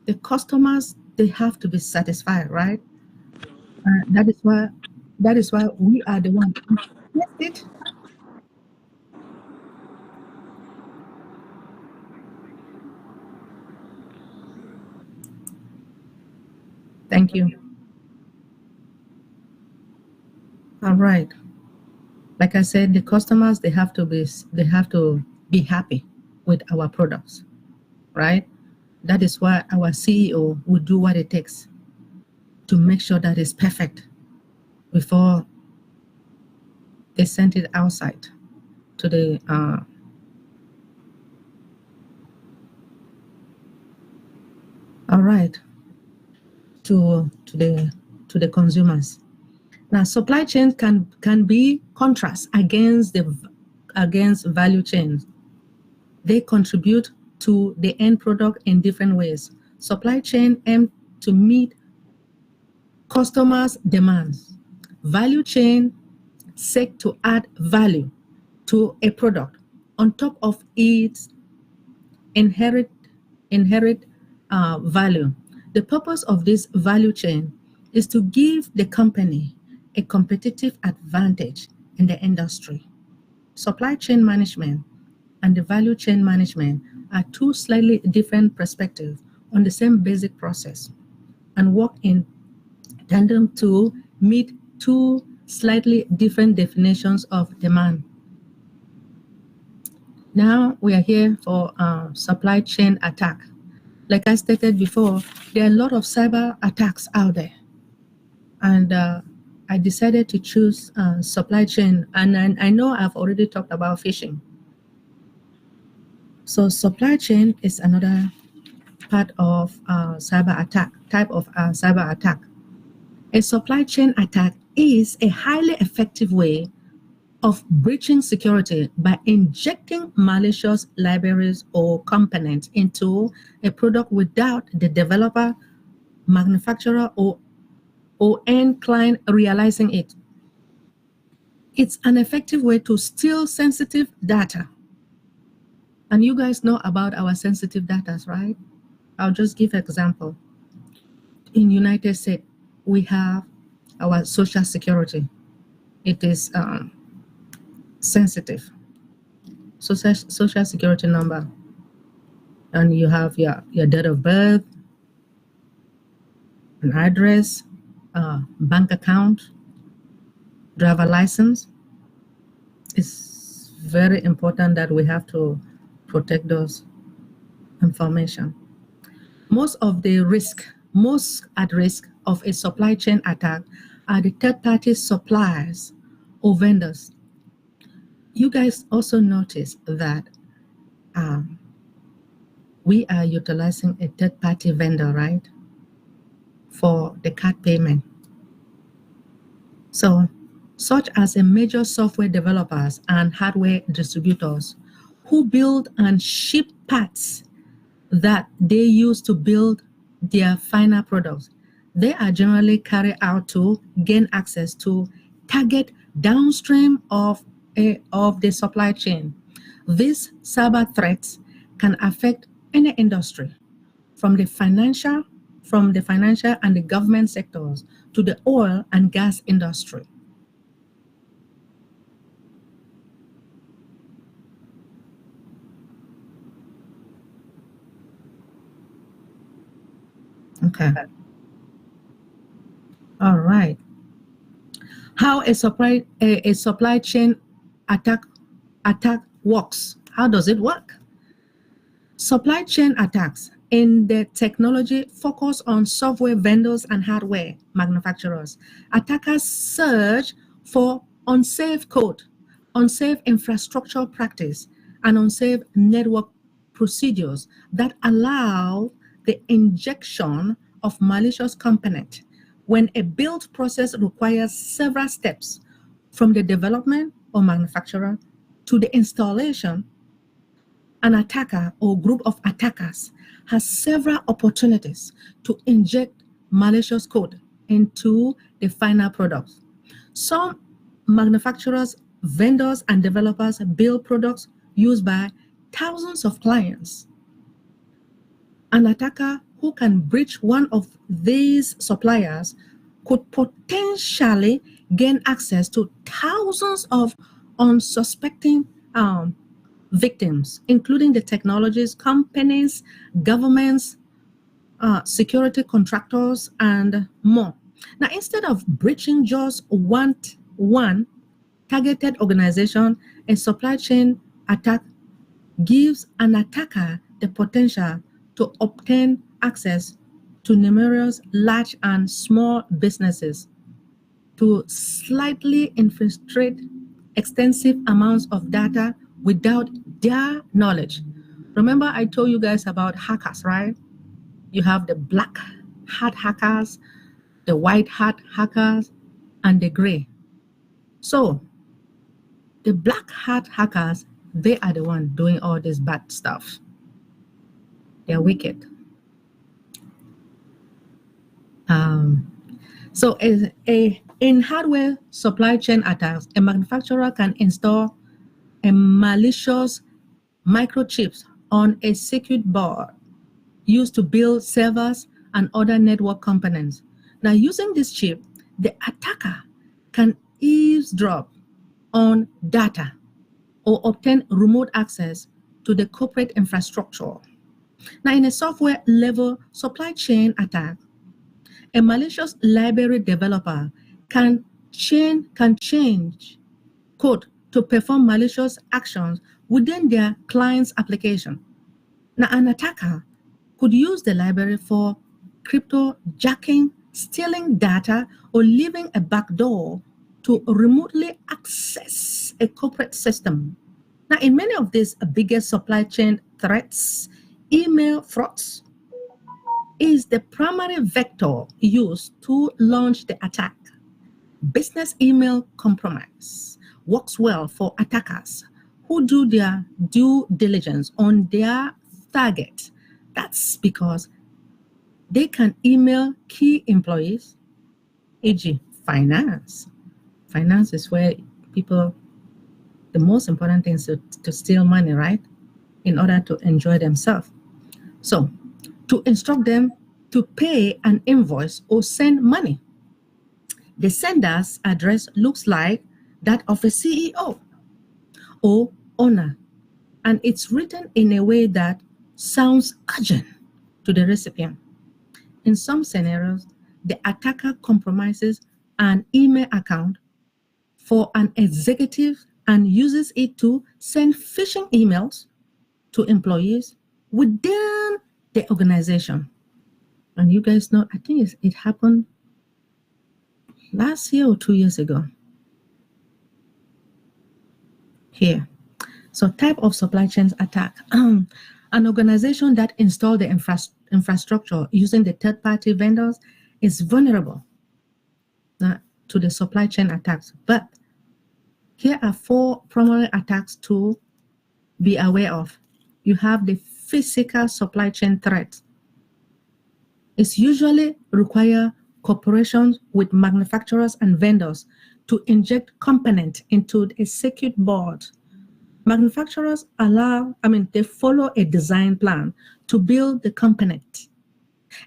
The customers, they have to be satisfied, right? That is why we are the ones who test it. Thank you. All right. Like I said, the customers, they have to be happy with our products, right? That is why our CEO will do what it takes to make sure that it's perfect before they send it outside to the all right, to the consumers. Now, supply chains can be contrast against value chains. They contribute to the end product in different ways. Supply chain aim to meet customers' demands. Value chain seek to add value to a product on top of its inherent value. The purpose of this value chain is to give the company a competitive advantage in the industry. Supply chain management and the value chain management are two slightly different perspectives on the same basic process, and work in tandem to meet two slightly different definitions of demand. Now we are here for supply chain attack. Like I stated before, there are a lot of cyber attacks out there, and I decided to choose supply chain. And I know I've already talked about phishing. So supply chain is another part of cyber attack, type of cyber attack. A supply chain attack is a highly effective way of breaching security by injecting malicious libraries or components into a product without the developer, manufacturer, or end client realizing it. It's an effective way to steal sensitive data. And you guys know about our sensitive data, right? I'll just give an example. In United States, we have our social security. It is sensitive. Social security number, and you have your date of birth, an address, bank account, driver license. It's very important that we have to protect those information. Most at risk of a supply chain attack are the third-party suppliers or vendors. You guys also notice that we are utilizing a third-party vendor, right, for the card payment. So, such as a major software developers and hardware distributors who build and ship parts that they use to build their final products, they are generally carried out to gain access to target downstream of the supply chain. These cyber threats can affect any industry, from the financial and the government sectors to the oil and gas industry. Okay. All right. How a supply chain attack works. How does it work? Supply chain attacks in the technology focus on software vendors and hardware manufacturers. Attackers search for unsafe code, unsafe infrastructure practice, and unsafe network procedures that allow the injection of malicious component. When a build process requires several steps, from the development or manufacturer to the installation, an attacker or group of attackers has several opportunities to inject malicious code into the final product. Some manufacturers, vendors, and developers build products used by thousands of clients. An attacker who can breach one of these suppliers could potentially gain access to thousands of unsuspecting victims, including the technologies companies, governments, security contractors, and more. Now, instead of breaching just one targeted organization, a supply chain attack gives an attacker the potential to obtain access to numerous large and small businesses, to slightly infiltrate extensive amounts of data without their knowledge. Remember, I told you guys about hackers, right? You have the black hat hackers, the white hat hackers, and the gray. So the black hat hackers, they are the ones doing all this bad stuff. They're wicked. So in hardware supply chain attacks, a manufacturer can install a malicious microchips on a circuit board used to build servers and other network components. Now, using this chip, the attacker can eavesdrop on data or obtain remote access to the corporate infrastructure. Now, in a software level supply chain attack, a malicious library developer can change code to perform malicious actions within their client's application. Now, an attacker could use the library for cryptojacking, stealing data, or leaving a backdoor to remotely access a corporate system. Now, in many of these biggest supply chain threats, email frauds is the primary vector used to launch the attack. Business email compromise works well for attackers who do their due diligence on their target. That's because they can email key employees, e.g. finance. Finance is where people, the most important thing is to steal money, right? In order to enjoy themselves. So, to instruct them to pay an invoice or send money. The sender's address looks like that of a CEO. or owner, and it's written in a way that sounds urgent to the recipient. In some scenarios, the attacker compromises an email account for an executive and uses it to send phishing emails to employees within the organization. And you guys know, I think it happened last year or 2 years ago. Here. So type of supply chain attack. An organization that installed the infrastructure using the third-party vendors is vulnerable to the supply chain attacks. But here are 4 primary attacks to be aware of. You have the physical supply chain threat. It's usually require corporations with manufacturers and vendors to inject components into a circuit board. Manufacturers they follow a design plan to build the component.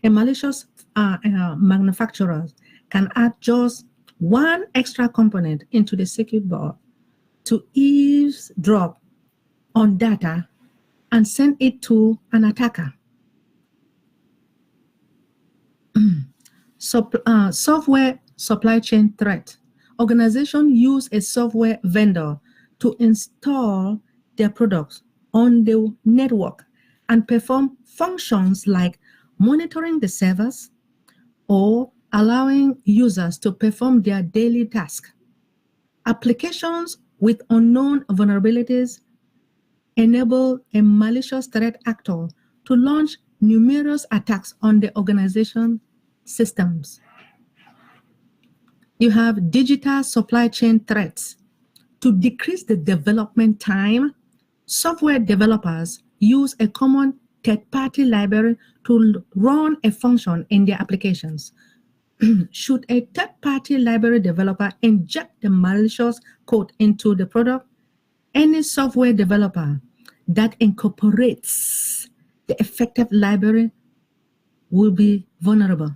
A malicious manufacturer can add just one extra component into the circuit board to eavesdrop on data and send it to an attacker. Software supply chain threat. Organizations use a software vendor to install their products on the network and perform functions like monitoring the servers or allowing users to perform their daily tasks. Applications with unknown vulnerabilities enable a malicious threat actor to launch numerous attacks on the organization systems. You have digital supply chain threats. To decrease the development time, software developers use a common third-party library to run a function in their applications. Should a third-party library developer inject the malicious code into the product, any software developer that incorporates the affected library will be vulnerable.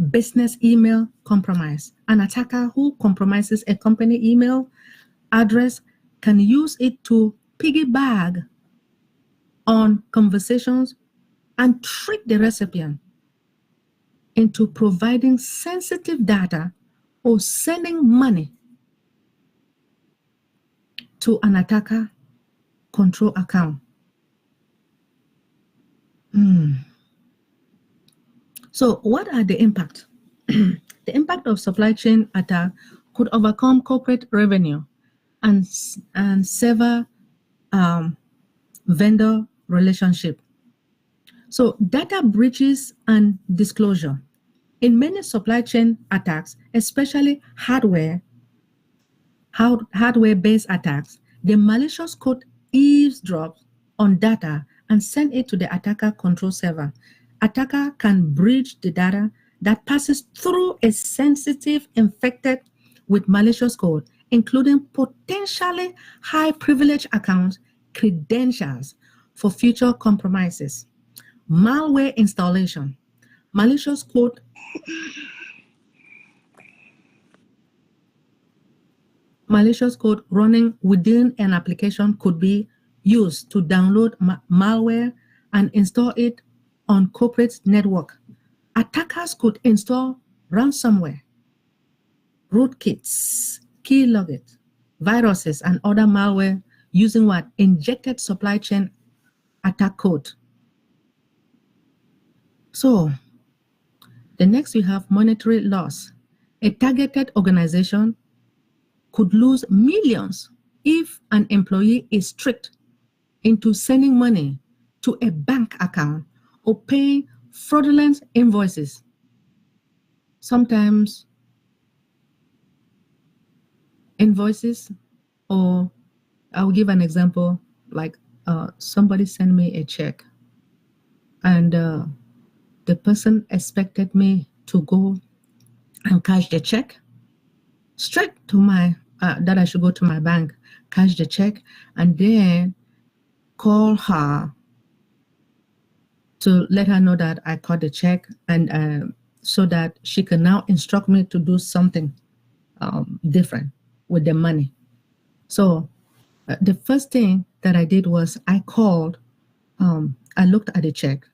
Business email compromise. An attacker who compromises a company email address can use it to piggyback on conversations and trick the recipient into providing sensitive data or sending money to an attacker control account. So what are the impact? The impact of supply chain attack could overcome corporate revenue and sever vendor relationship. So data breaches and disclosure. In many supply chain attacks, especially hardware-based attacks, the malicious code eavesdrops on data and send it to the attacker control server. Attacker can breach the data that passes through a sensitive infected with malicious code, including potentially high privilege accounts, credentials for future compromises. Malware installation. Malicious code running within an application could be used to download malware and install it on corporate network. Attackers could install ransomware, rootkits, keylogit, viruses, and other malware using what? Injected supply chain attack code. So, the next we have monetary loss. A targeted organization could lose millions if an employee is tricked into sending money to a bank account or paying fraudulent invoices. Sometimes invoices, or I'll give an example, like somebody sent me a check and the person expected me to go and cash the check straight to my, that I should go to my bank, cash the check, and then call her to let her know that I caught the check, and so that she can now instruct me to do something different with the money. So the first thing that I did was I called, I looked at the check,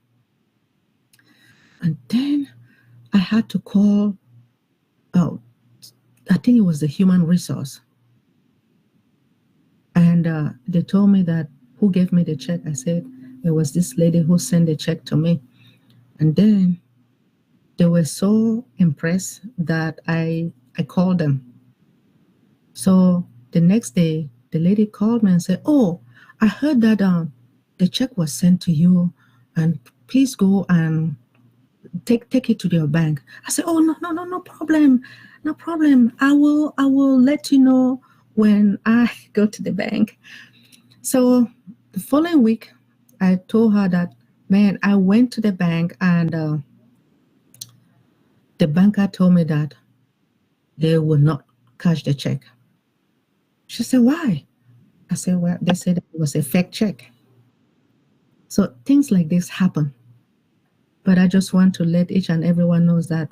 and then I had to call, I think it was the human resource. And they told me that who gave me the check. I said, it was this lady who sent the check to me. And then they were so impressed that I called them. So the next day, the lady called me and said, oh, I heard that the check was sent to you, and please go and take it to your bank. I said, oh, no problem. No problem. I will let you know when I go to the bank. So the following week, I told her that, man, I went to the bank, and the banker told me that they will not cash the check. She said, why? I said, well, they said it was a fake check. So things like this happen. But I just want to let each and everyone knows that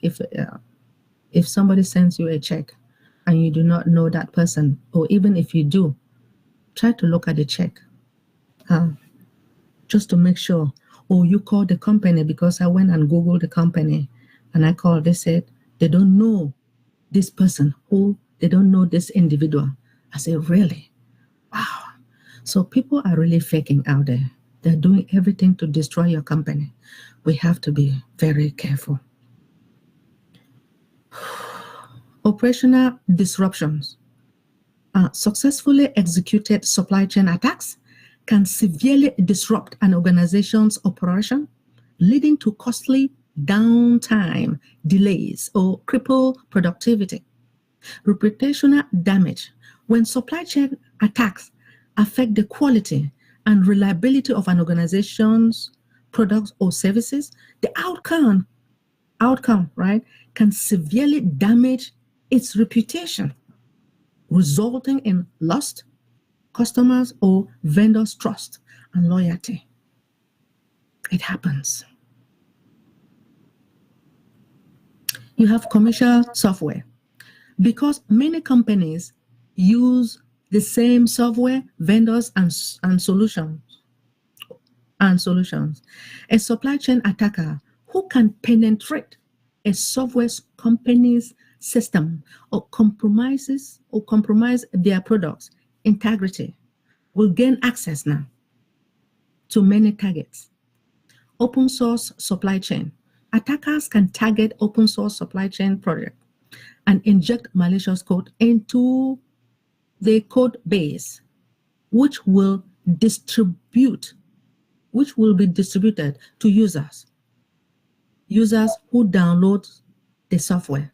if somebody sends you a check and you do not know that person, or even if you do, try to look at the check just to make sure. Or you call the company, because I went and Googled the company, and I called. They said they don't know this person, they don't know this individual. I said, really? Wow. So people are really faking out there. They're doing everything to destroy your company. We have to be very careful. Operational disruptions. Successfully executed supply chain attacks can severely disrupt an organization's operation, leading to costly downtime, delays, or cripple productivity. Reputational damage. When supply chain attacks affect the quality and reliability of an organization's products or services, the outcome, right, can severely damage its reputation, resulting in lost customers or vendors' trust and loyalty. It happens. You have commercial software. Because many companies use the same software, vendors, and solutions. A supply chain attacker who can penetrate a software company's system or compromise their products' integrity will gain access now to many targets. Open source supply chain. Attackers can target open source supply chain projects and inject malicious code into the code base, which will be distributed to users who download the software.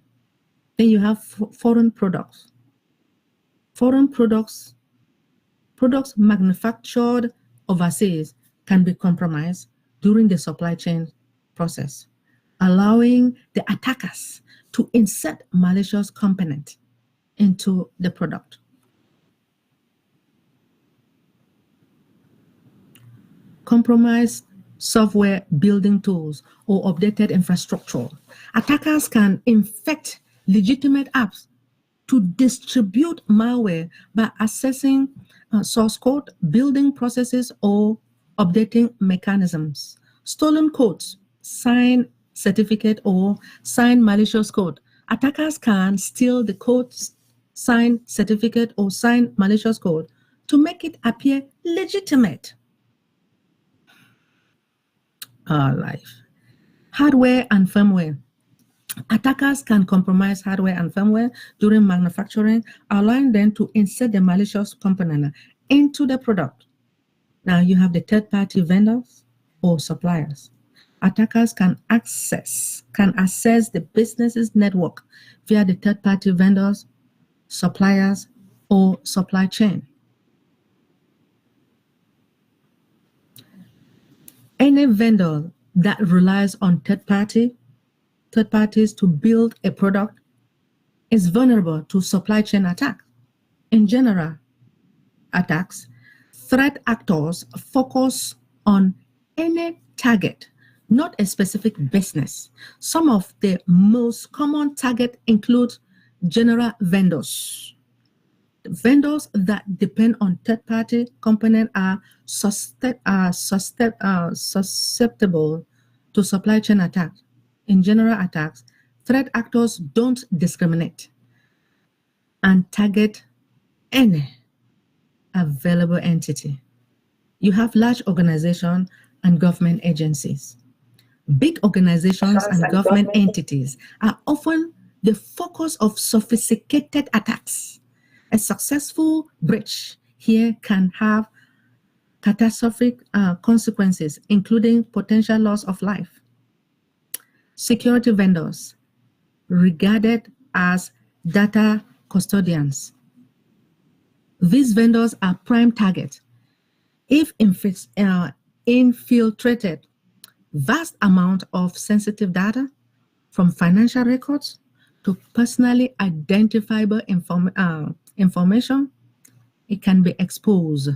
Then you have foreign products. Foreign products manufactured overseas can be compromised during the supply chain process, allowing the attackers to insert malicious component into the product. Compromised software building tools or updated infrastructure. Attackers can infect legitimate apps to distribute malware by accessing source code, building processes, or updating mechanisms. Stolen codes, signed certificate, or signed malicious code. Attackers can steal the code, signed certificate, or signed malicious code to make it appear legitimate. Our life. Hardware and firmware. Attackers can compromise hardware and firmware during manufacturing, allowing them to insert the malicious component into the product. Now you have the third-party vendors or suppliers. Attackers can access the business's network via the third-party vendors, suppliers, or supply chain. Any vendor that relies on third parties to build a product is vulnerable to supply chain attacks. In general, attacks, threat actors focus on any target, not a specific business. Some of the most common targets include general vendors, Vendors that depend on third-party component are susceptible to supply chain attacks. In general attacks, threat actors don't discriminate and target any available entity. You have large organizations and government agencies. Big organizations and government entities are often the focus of sophisticated attacks. A successful breach here can have catastrophic consequences, including potential loss of life. Security vendors, regarded as data custodians. These vendors are prime targets. If infiltrated, vast amount of sensitive data, from financial records to personally identifiable information, it can be exposed.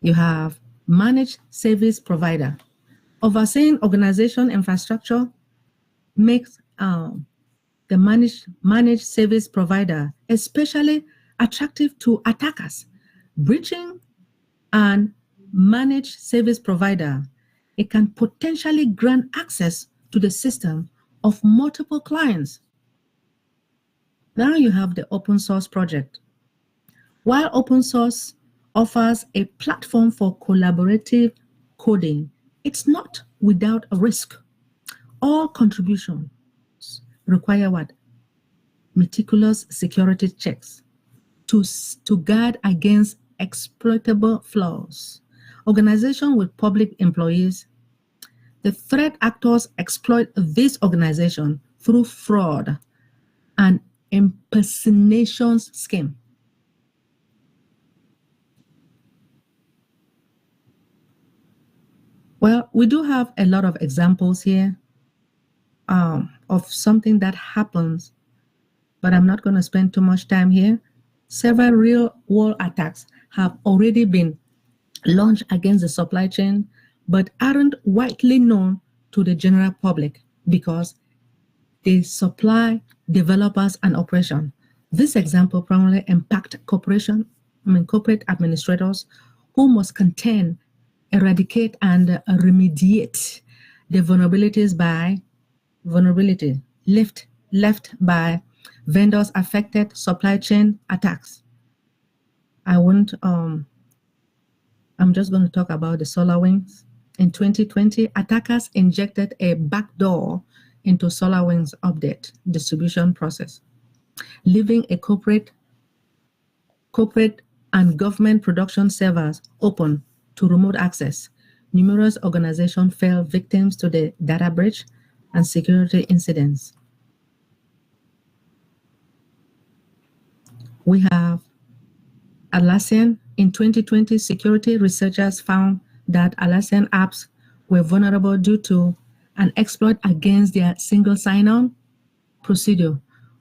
You have managed service provider. Overseeing organization infrastructure makes the managed service provider especially attractive to attackers. Breaching and managed service provider, it can potentially grant access to the system of multiple clients. Now you have the open source project. While open source offers a platform for collaborative coding, it's not without a risk. All contributions require what? Meticulous security checks to guard against exploitable flaws. Organization with public employees, the threat actors exploit this organization through fraud and impersonation scheme. Well, we do have a lot of examples here of something that happens, but I'm not going to spend too much time here. Several real-world attacks have already been launched against the supply chain, but aren't widely known to the general public because they supply developers and operation. This example primarily impact corporate administrators who must contain, eradicate, and remediate the vulnerabilities left by vendors affected supply chain attacks. I'm just going to talk about the SolarWinds. In 2020, attackers injected a backdoor into SolarWinds update distribution process, leaving a corporate and government production servers open to remote access. Numerous organizations fell victims to the data breach and security incidents. We have Atlassian. In 2020, security researchers found that Atlassian apps were vulnerable due to an exploit against their single sign-on procedure.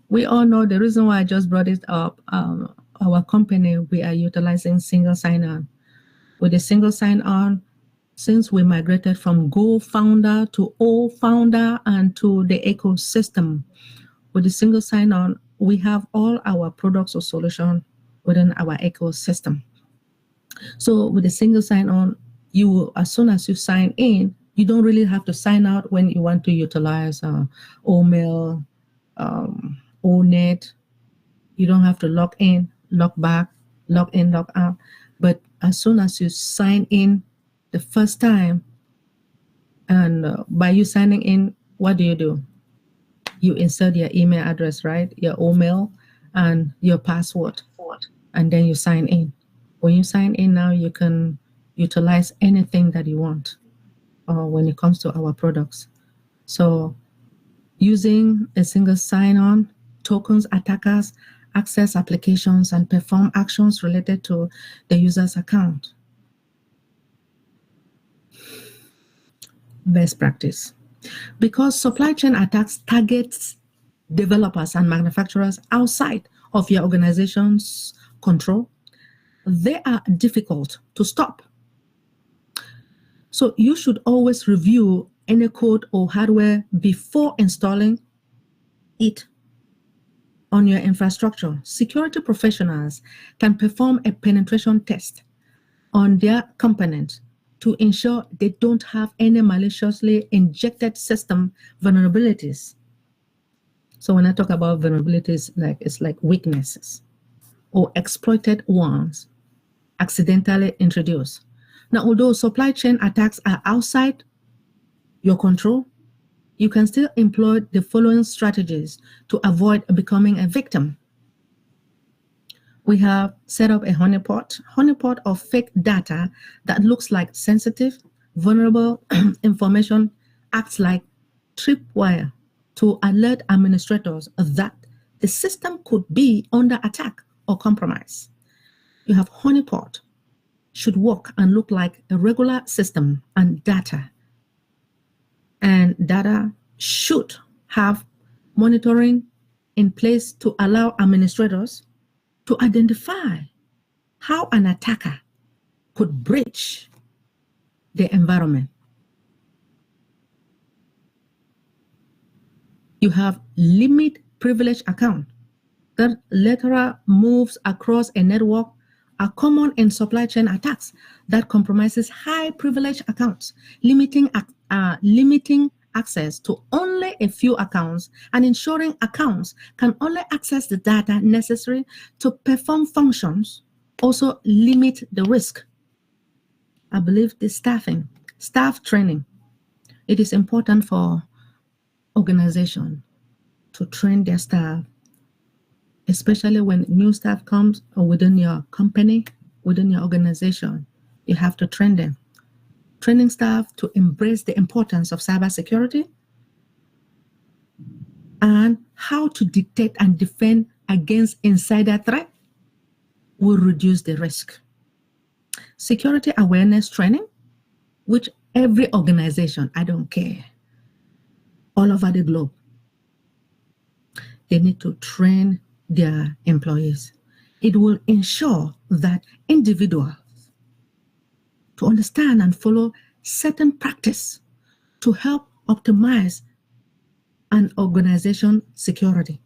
We all know the reason why I just brought it up. Our company, we are utilizing single sign-on. With the single sign-on, since we migrated from Go Founder to O Founder and to the ecosystem, with the single sign-on, we have all our products or solutions within our ecosystem. So with the single sign-on, as soon as you sign in, you don't really have to sign out when you want to utilize OMail, ONet. You don't have to log in, log back, log in, log out. But as soon as you sign in the first time, and by you signing in, what do? You insert your email address, right? Your OMail and your password, and then you sign in. When you sign in now, you can utilize anything that you want when it comes to our products. So using a single sign-on, tokens attackers access applications and perform actions related to the user's account. Best practice. Because supply chain attacks target developers and manufacturers outside of your organization's control, they are difficult to stop. So you should always review any code or hardware before installing it. on your infrastructure, security professionals can perform a penetration test on their components to ensure they don't have any maliciously injected system vulnerabilities. So when I talk about vulnerabilities, it's like weaknesses or exploited ones accidentally introduced. Now, although supply chain attacks are outside your control, you can still employ the following strategies to avoid becoming a victim. We have set up a honeypot of fake data that looks like sensitive, vulnerable information, acts like tripwire to alert administrators that the system could be under attack or compromise. You have honeypot should work and look like a regular system and data. And data should have monitoring in place to allow administrators to identify how an attacker could breach the environment. You have limit privilege account. That lateral moves across a network are common in supply chain attacks that compromises high privilege accounts, limiting access to only a few accounts and ensuring accounts can only access the data necessary to perform functions. Also limit the risk. I believe the staff training. It is important for organization to train their staff, especially when new staff comes within your company, within your organization. You have to train them. Training staff to embrace the importance of cybersecurity and how to detect and defend against insider threat will reduce the risk. Security awareness training, which every organization, I don't care, all over the globe, they need to train their employees. It will ensure that individuals to understand and follow certain practice to help optimize an organization security.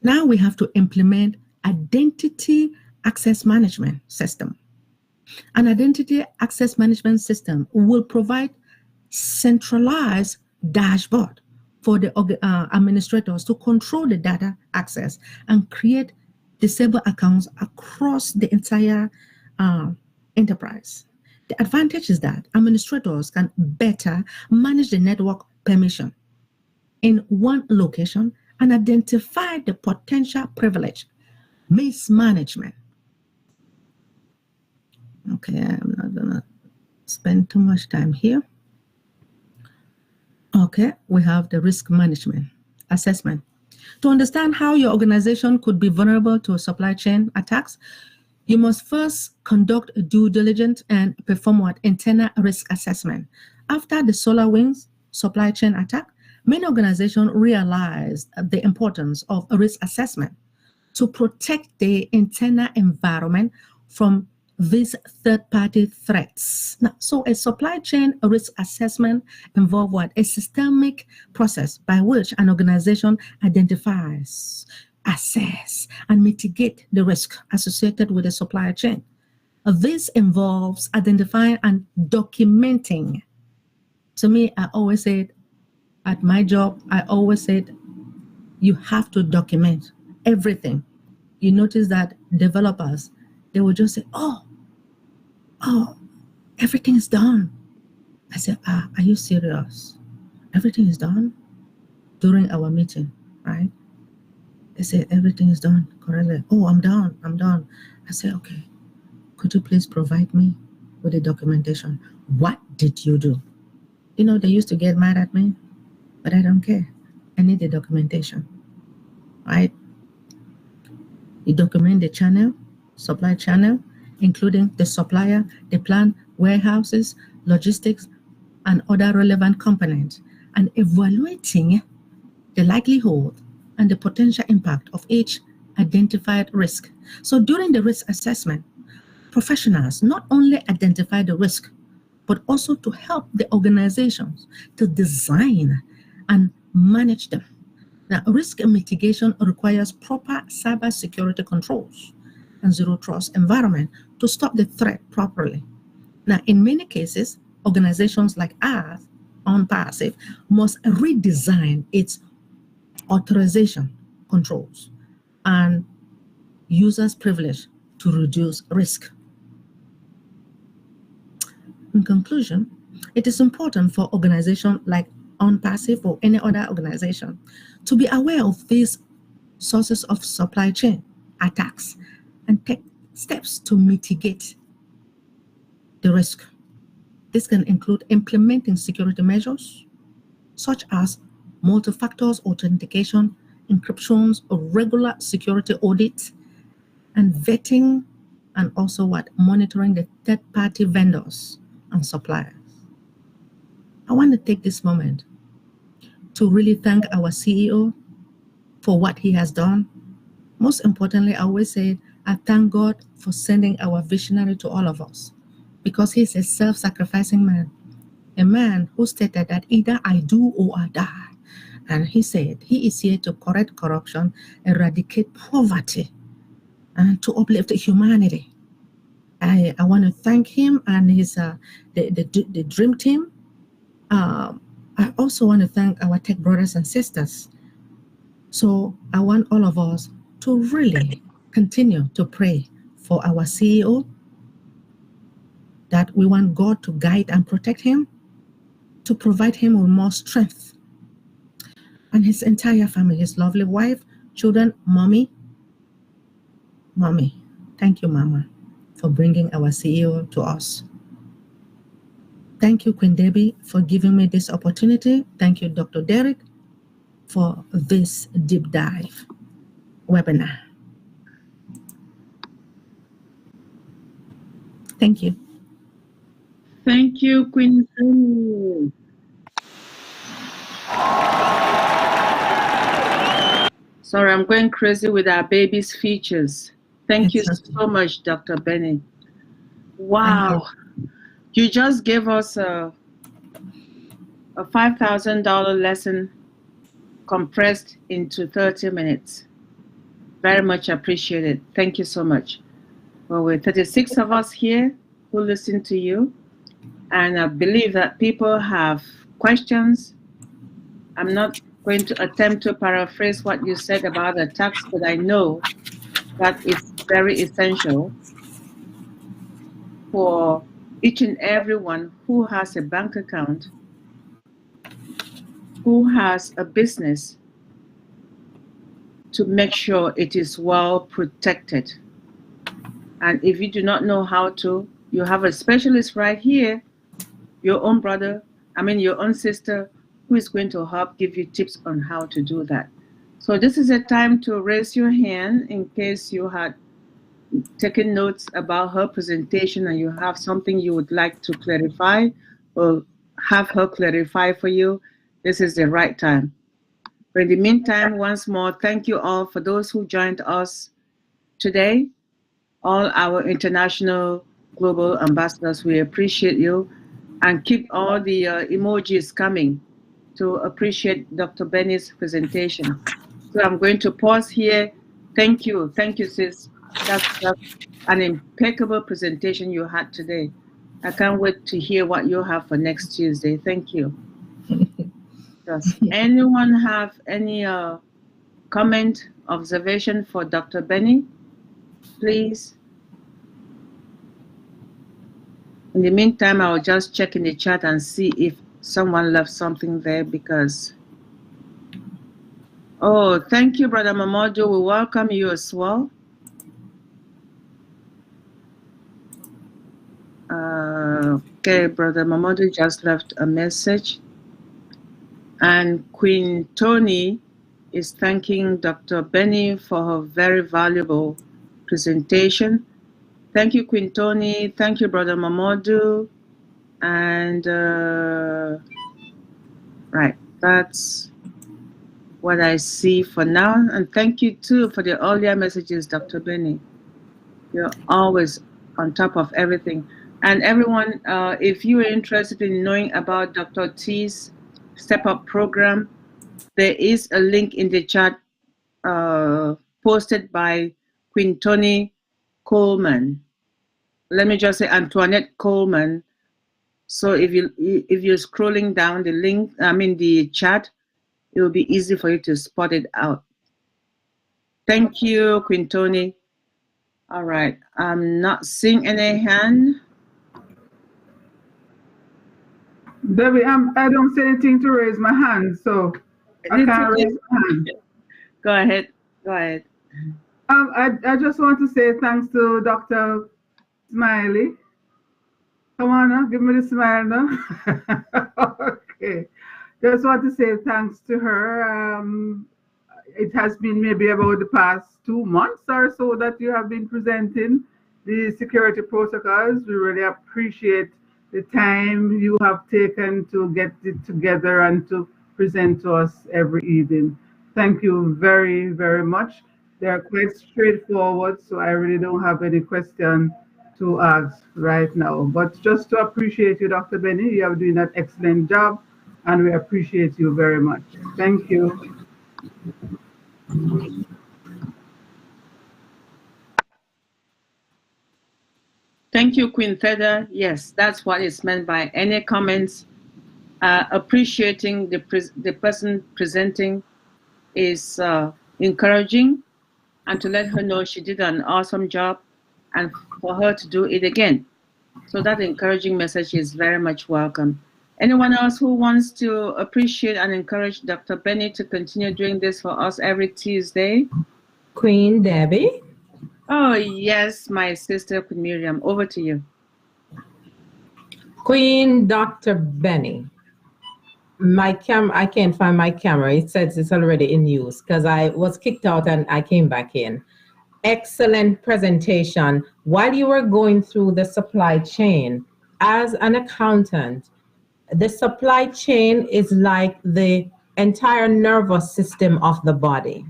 Now we have to implement identity access management system. An identity access management system will provide centralized dashboard for the administrators to control the data access and create disable accounts across the entire enterprise. The advantage is that administrators can better manage the network permission in one location and identify the potential privilege mismanagement. Okay, I'm not gonna spend too much time here. Okay, we have the risk management assessment. To understand how your organization could be vulnerable to supply chain attacks, you must first conduct a due diligence and perform what internal risk assessment. After the SolarWinds supply chain attack, many organizations realized the importance of a risk assessment to protect the internal environment from these third-party threats. Now, so a supply chain risk assessment involves what? A systemic process by which an organization identifies, assess, and mitigate the risk associated with the supply chain. This involves identifying and documenting. To me, I always said, at my job, I always said, you have to document everything. You notice that developers, they will just say, oh, everything is done. I said, are you serious? Everything is done? During our meeting, right? They said, everything is done correctly. Oh, I'm done. I said, okay, could you please provide me with the documentation? What did you do? You know, they used to get mad at me, but I don't care. I need the documentation, right? You document the channel, supply channel, including the supplier, the plant, warehouses, logistics, and other relevant components, and evaluating the likelihood and the potential impact of each identified risk. So during the risk assessment, professionals not only identify the risk, but also to help the organizations to design and manage them. Now, risk mitigation requires proper cybersecurity controls and zero trust environment to stop the threat properly. Now, in many cases, organizations like ours, on passive, must redesign its authorization controls and users' privilege to reduce risk. In conclusion, it is important for organizations like OnPassive or any other organization to be aware of these sources of supply chain attacks and take steps to mitigate the risk. This can include implementing security measures such as multi-factor authentication, encryptions, or regular security audits, and vetting, and also monitoring the third-party vendors and suppliers. I want to take this moment to really thank our CEO for what he has done. Most importantly, I always say, I thank God for sending our visionary to all of us, because he's a self-sacrificing man, a man who stated that either I do or I die. And he said he is here to correct corruption, eradicate poverty, and to uplift humanity. I want to thank him and his the dream team. I also want to thank our tech brothers and sisters. So I want all of us to really continue to pray for our CEO, that we want God to guide and protect him, to provide him with more strength, and his entire family, his lovely wife, children, mommy. Thank you, Mama, for bringing our CEO to us. Thank you, Queen Debbie, for giving me this opportunity. Thank you, Dr. Derek, for this deep dive webinar. Thank you. Thank you, Queen. Sorry, I'm going crazy with our baby's features. Thank you so much, Dr. Benny. Wow. You just gave us a $5,000 lesson compressed into 30 minutes. Very much appreciated. Thank you so much. Well, we're 36 of us here who listen to you, and I believe that people have questions. I'm not going to attempt to paraphrase what you said about the tax, but I know that it's very essential for each and everyone who has a bank account, who has a business, to make sure it is well protected. And if you do not know how to, you have a specialist right here, your own brother, your own sister, who is going to help give you tips on how to do that. So this is a time to raise your hand in case you had taken notes about her presentation and you have something you would like to clarify or have her clarify for you. This is the right time. But in the meantime, once more, thank you all for those who joined us today. All our international global ambassadors, we appreciate you, and keep all the emojis coming to appreciate Dr. Benny's presentation. So I'm going to pause here. Thank you, sis. That's an impeccable presentation you had today. I can't wait to hear what you have for next Tuesday. Thank you. Does anyone have any comment, observation for Dr. Benny? Please. In the meantime, I'll just check in the chat and see if someone left something there, because... Oh, thank you, Brother Mamodu. We welcome you as well. Okay, Brother Mamodu just left a message. And Queen Tony is thanking Dr. Benny for her very valuable presentation. Thank you, Queen Tony. Thank you, Brother Mamodu. And right, that's what I see for now. And thank you too for the earlier messages, Dr. Benny. You're always on top of everything. And everyone, if you are interested in knowing about Dr. T's Step Up program, There is a link in the chat posted by Queen Tony Coleman. Let me just say Antoinette Coleman. So if you're scrolling down the link, the chat, it will be easy for you to spot it out. Thank you, Queen Tony. All right, I'm not seeing any hand. Debbie, I don't see anything to raise my hand, so I can't raise my hand. Go ahead. Go ahead. I just want to say thanks to Dr. Smiley. Come on now, give me the smile now. Okay. Just want to say thanks to her. It has been maybe about the past 2 months or so that you have been presenting the security protocols. We really appreciate the time you have taken to get it together and to present to us every evening. Thank you very, very much. They are quite straightforward, so I really don't have any question to ask right now. But just to appreciate you, Dr. Benny, you are doing an excellent job, and we appreciate you very much. Thank you. Thank you, Queen Feather. Yes, that's what is meant by any comments. Appreciating the person presenting is encouraging, and to let her know she did an awesome job and for her to do it again. So that encouraging message is very much welcome. Anyone else who wants to appreciate and encourage Dr. Benny to continue doing this for us every Tuesday? Queen Debbie? Oh, yes, my sister, Queen Miriam. Over to you. Queen Dr. Benny. My camera, I can't find my camera. It says it's already in use because I was kicked out and I came back in. Excellent presentation. While you were going through the supply chain, as an accountant, the supply chain is like the entire nervous system of the body.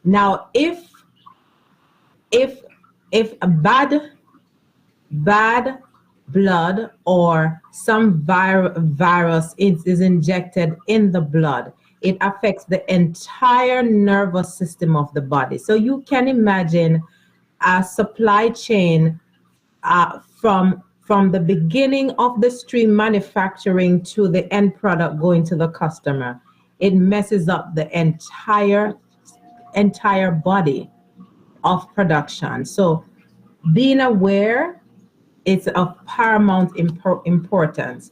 Now, if a bad blood or some virus is injected in the blood, it affects the entire nervous system of the body. So you can imagine a supply chain from the beginning of the stream manufacturing to the end product going to the customer. It messes up the entire body of production. So being aware is of paramount importance.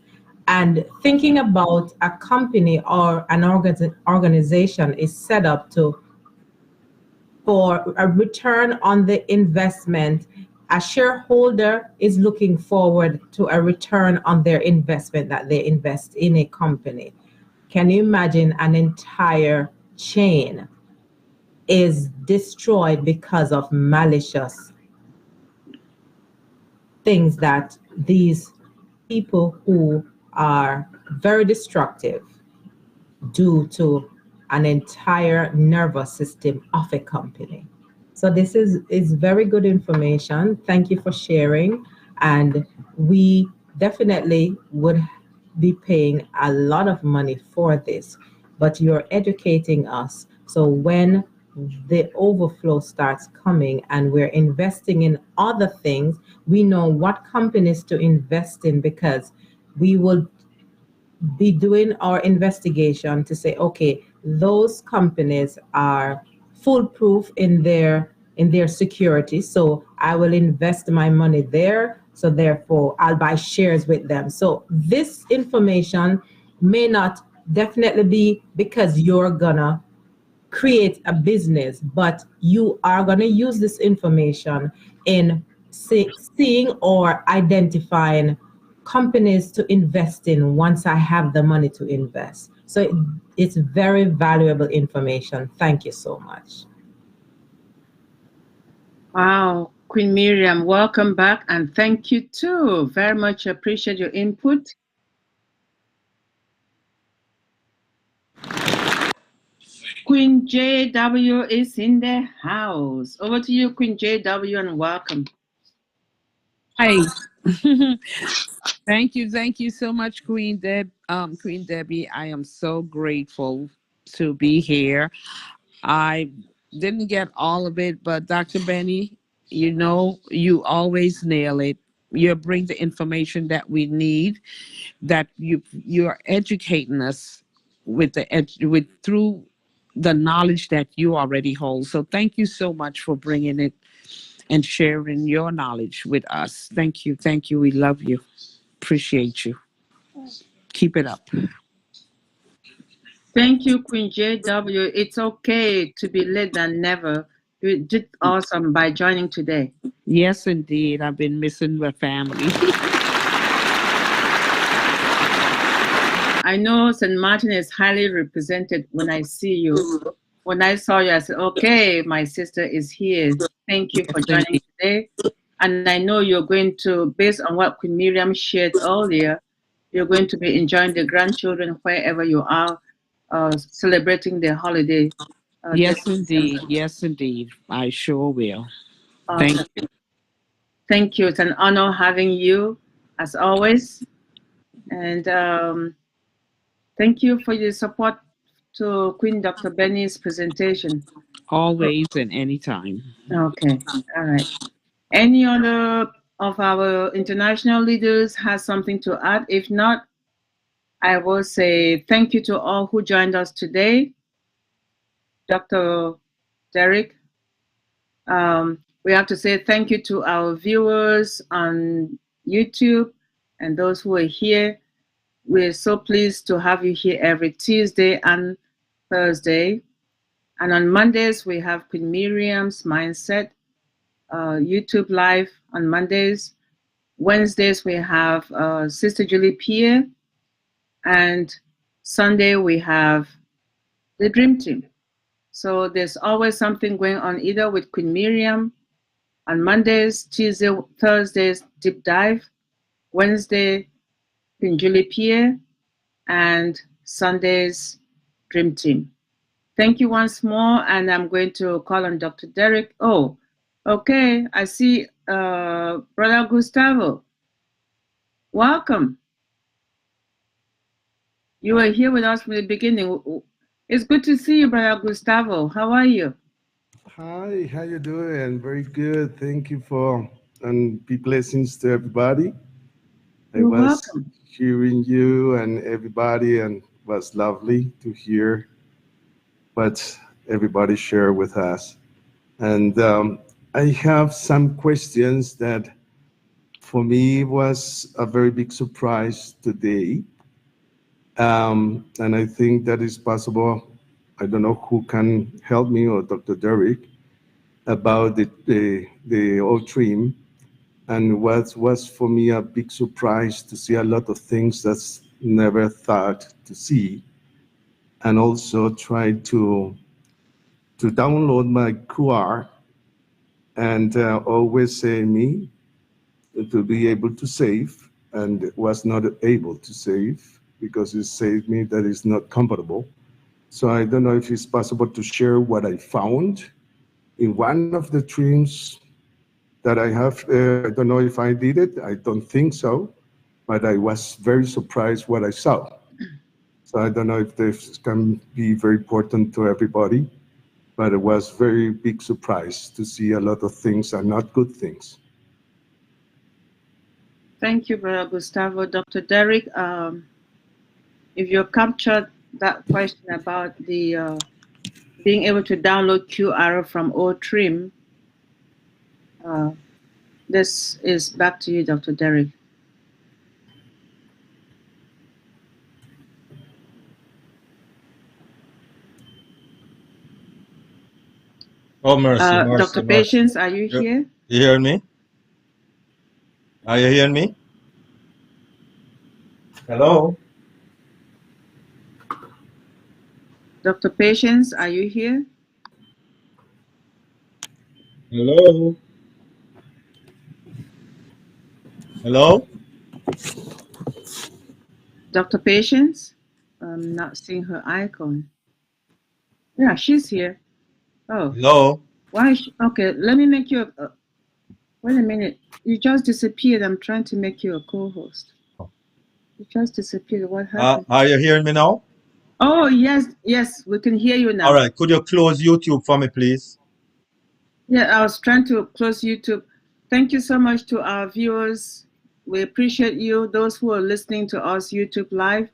And thinking about a company or an organization is set up for a return on the investment. A shareholder is looking forward to a return on their investment that they invest in a company. Can you imagine an entire chain is destroyed because of malicious things that these people who are very destructive do to an entire nervous system of a company? So this is very good information. Thank you for sharing. And we definitely would be paying a lot of money for this, but you're educating us. So when the overflow starts coming and we're investing in other things, we know what companies to invest in, because we will be doing our investigation to say, okay, those companies are foolproof in their security, so I will invest my money there, so therefore I'll buy shares with them. So this information may not definitely be because you're gonna create a business, but you are gonna use this information in seeing or identifying companies to invest in once I have the money to invest. So it's very valuable information. Thank you so much. Wow, Queen Miriam, welcome back, and thank you too. Very much appreciate your input. Queen JW is in the house. Over to you, Queen JW, and welcome. Hi, Thank you so much, Queen Debbie. I am so grateful to be here. I didn't get all of it, but Dr. Benny, you always nail it. You bring the information that we need, that you're educating us with through the knowledge that you already hold. So thank you so much for bringing it and sharing your knowledge with us. Thank you. Thank you. We love you. Appreciate you. Keep it up. Thank you, Queen JW. It's okay to be late than never. You did awesome by joining today. Yes, indeed. I've been missing the family. I know St. Martin is highly represented when I see you. When I saw you, I said, okay, my sister is here. Thank you for joining today. And I know you're going to, based on what Queen Miriam shared earlier, you're going to be enjoying the grandchildren wherever you are, celebrating their holiday. Yes, indeed. Yes, indeed. I sure will. Awesome. Thank you. Thank you. It's an honor having you, as always. And thank you for your support to Queen Dr. Benny's presentation. Always and anytime. Okay. All right. Any other of our international leaders has something to add? If not, I will say thank you to all who joined us today. Dr. Derek, we have to say thank you to our viewers on YouTube and those who are here. We're so pleased to have you here every Tuesday and Thursday. And on Mondays, we have Queen Miriam's Mindset, YouTube Live on Mondays. Wednesdays, we have Sister Julie Pierre. And Sunday, we have the Dream Team. So there's always something going on either with Queen Miriam on Mondays, Tuesday, Thursdays, Deep Dive, Wednesday, Queen Julie Pierre, and Sundays, Dream Team. Thank you once more, and I'm going to call on Dr. Derek. Oh, okay, I see Brother Gustavo. Welcome. You were here with us from the beginning. It's good to see you, Brother Gustavo. How are you? Hi, how you doing? Very good. Thank you and be blessings to everybody. You're welcome. Hearing you and everybody, and it was lovely to hear what everybody shared with us. And I have some questions that for me was a very big surprise today. And I think that is possible. I don't know who can help me, or Dr. Derek, about the old dream. And what was for me a big surprise to see a lot of things that's never thought to see. And also try to download my QR and always say me to be able to save, and was not able to save because it saved me that is not compatible. So I don't know if it's possible to share what I found in one of the dreams that I have. I don't know if I did it. I don't think so, but I was very surprised what I saw. So I don't know if this can be very important to everybody, but it was very big surprise to see a lot of things are not good things. Thank you, Brother Gustavo. Dr. Derek, if you captured that question about the being able to download QR from OTRIM, this is back to you, Dr. Derek. Oh, mercy, Dr. Patience, are you here? You hear me? Are you hearing me? Hello? Dr. Patience, are you here? Hello? Hello? Dr. Patience? I'm not seeing her icon. Yeah, she's here. Oh. Hello? Why? Okay, let me make you. Wait a minute. You just disappeared. I'm trying to make you a co-host. You just disappeared. What happened? Are you hearing me now? Oh, yes, we can hear you now. All right. Could you close YouTube for me, please? Yeah, I was trying to close YouTube. Thank you so much to our viewers. We appreciate you. Those who are listening to us YouTube live,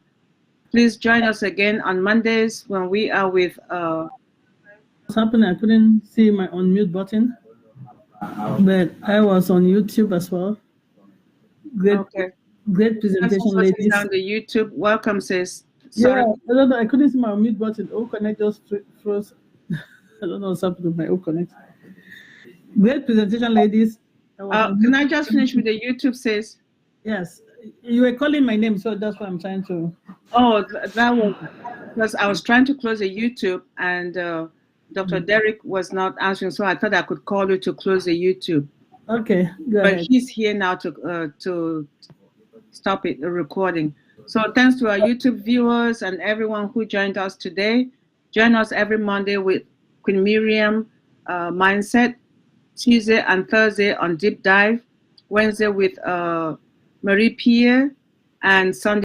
please join us again on Mondays when we are with. What's happening? I couldn't see my unmute button, but I was on YouTube as well. Great presentation, ladies. Down the YouTube. Welcome, sis. Sorry. Yeah, I don't know. I couldn't see my unmute button. O Connect just froze. I don't know what's happened with my O Connect. Great presentation, ladies. Can I just finish with the YouTube, sis? Yes, you were calling my name, so that's why I'm trying to. Oh, that was because I was trying to close the YouTube, and Dr. Derek was not answering, so I thought I could call you to close the YouTube. Okay, go but ahead. He's here now to stop it, the recording. So thanks to our YouTube viewers and everyone who joined us today. Join us every Monday with Queen Miriam Mindset, Tuesday and Thursday on Deep Dive, Wednesday with Marie Pierre, and Sunday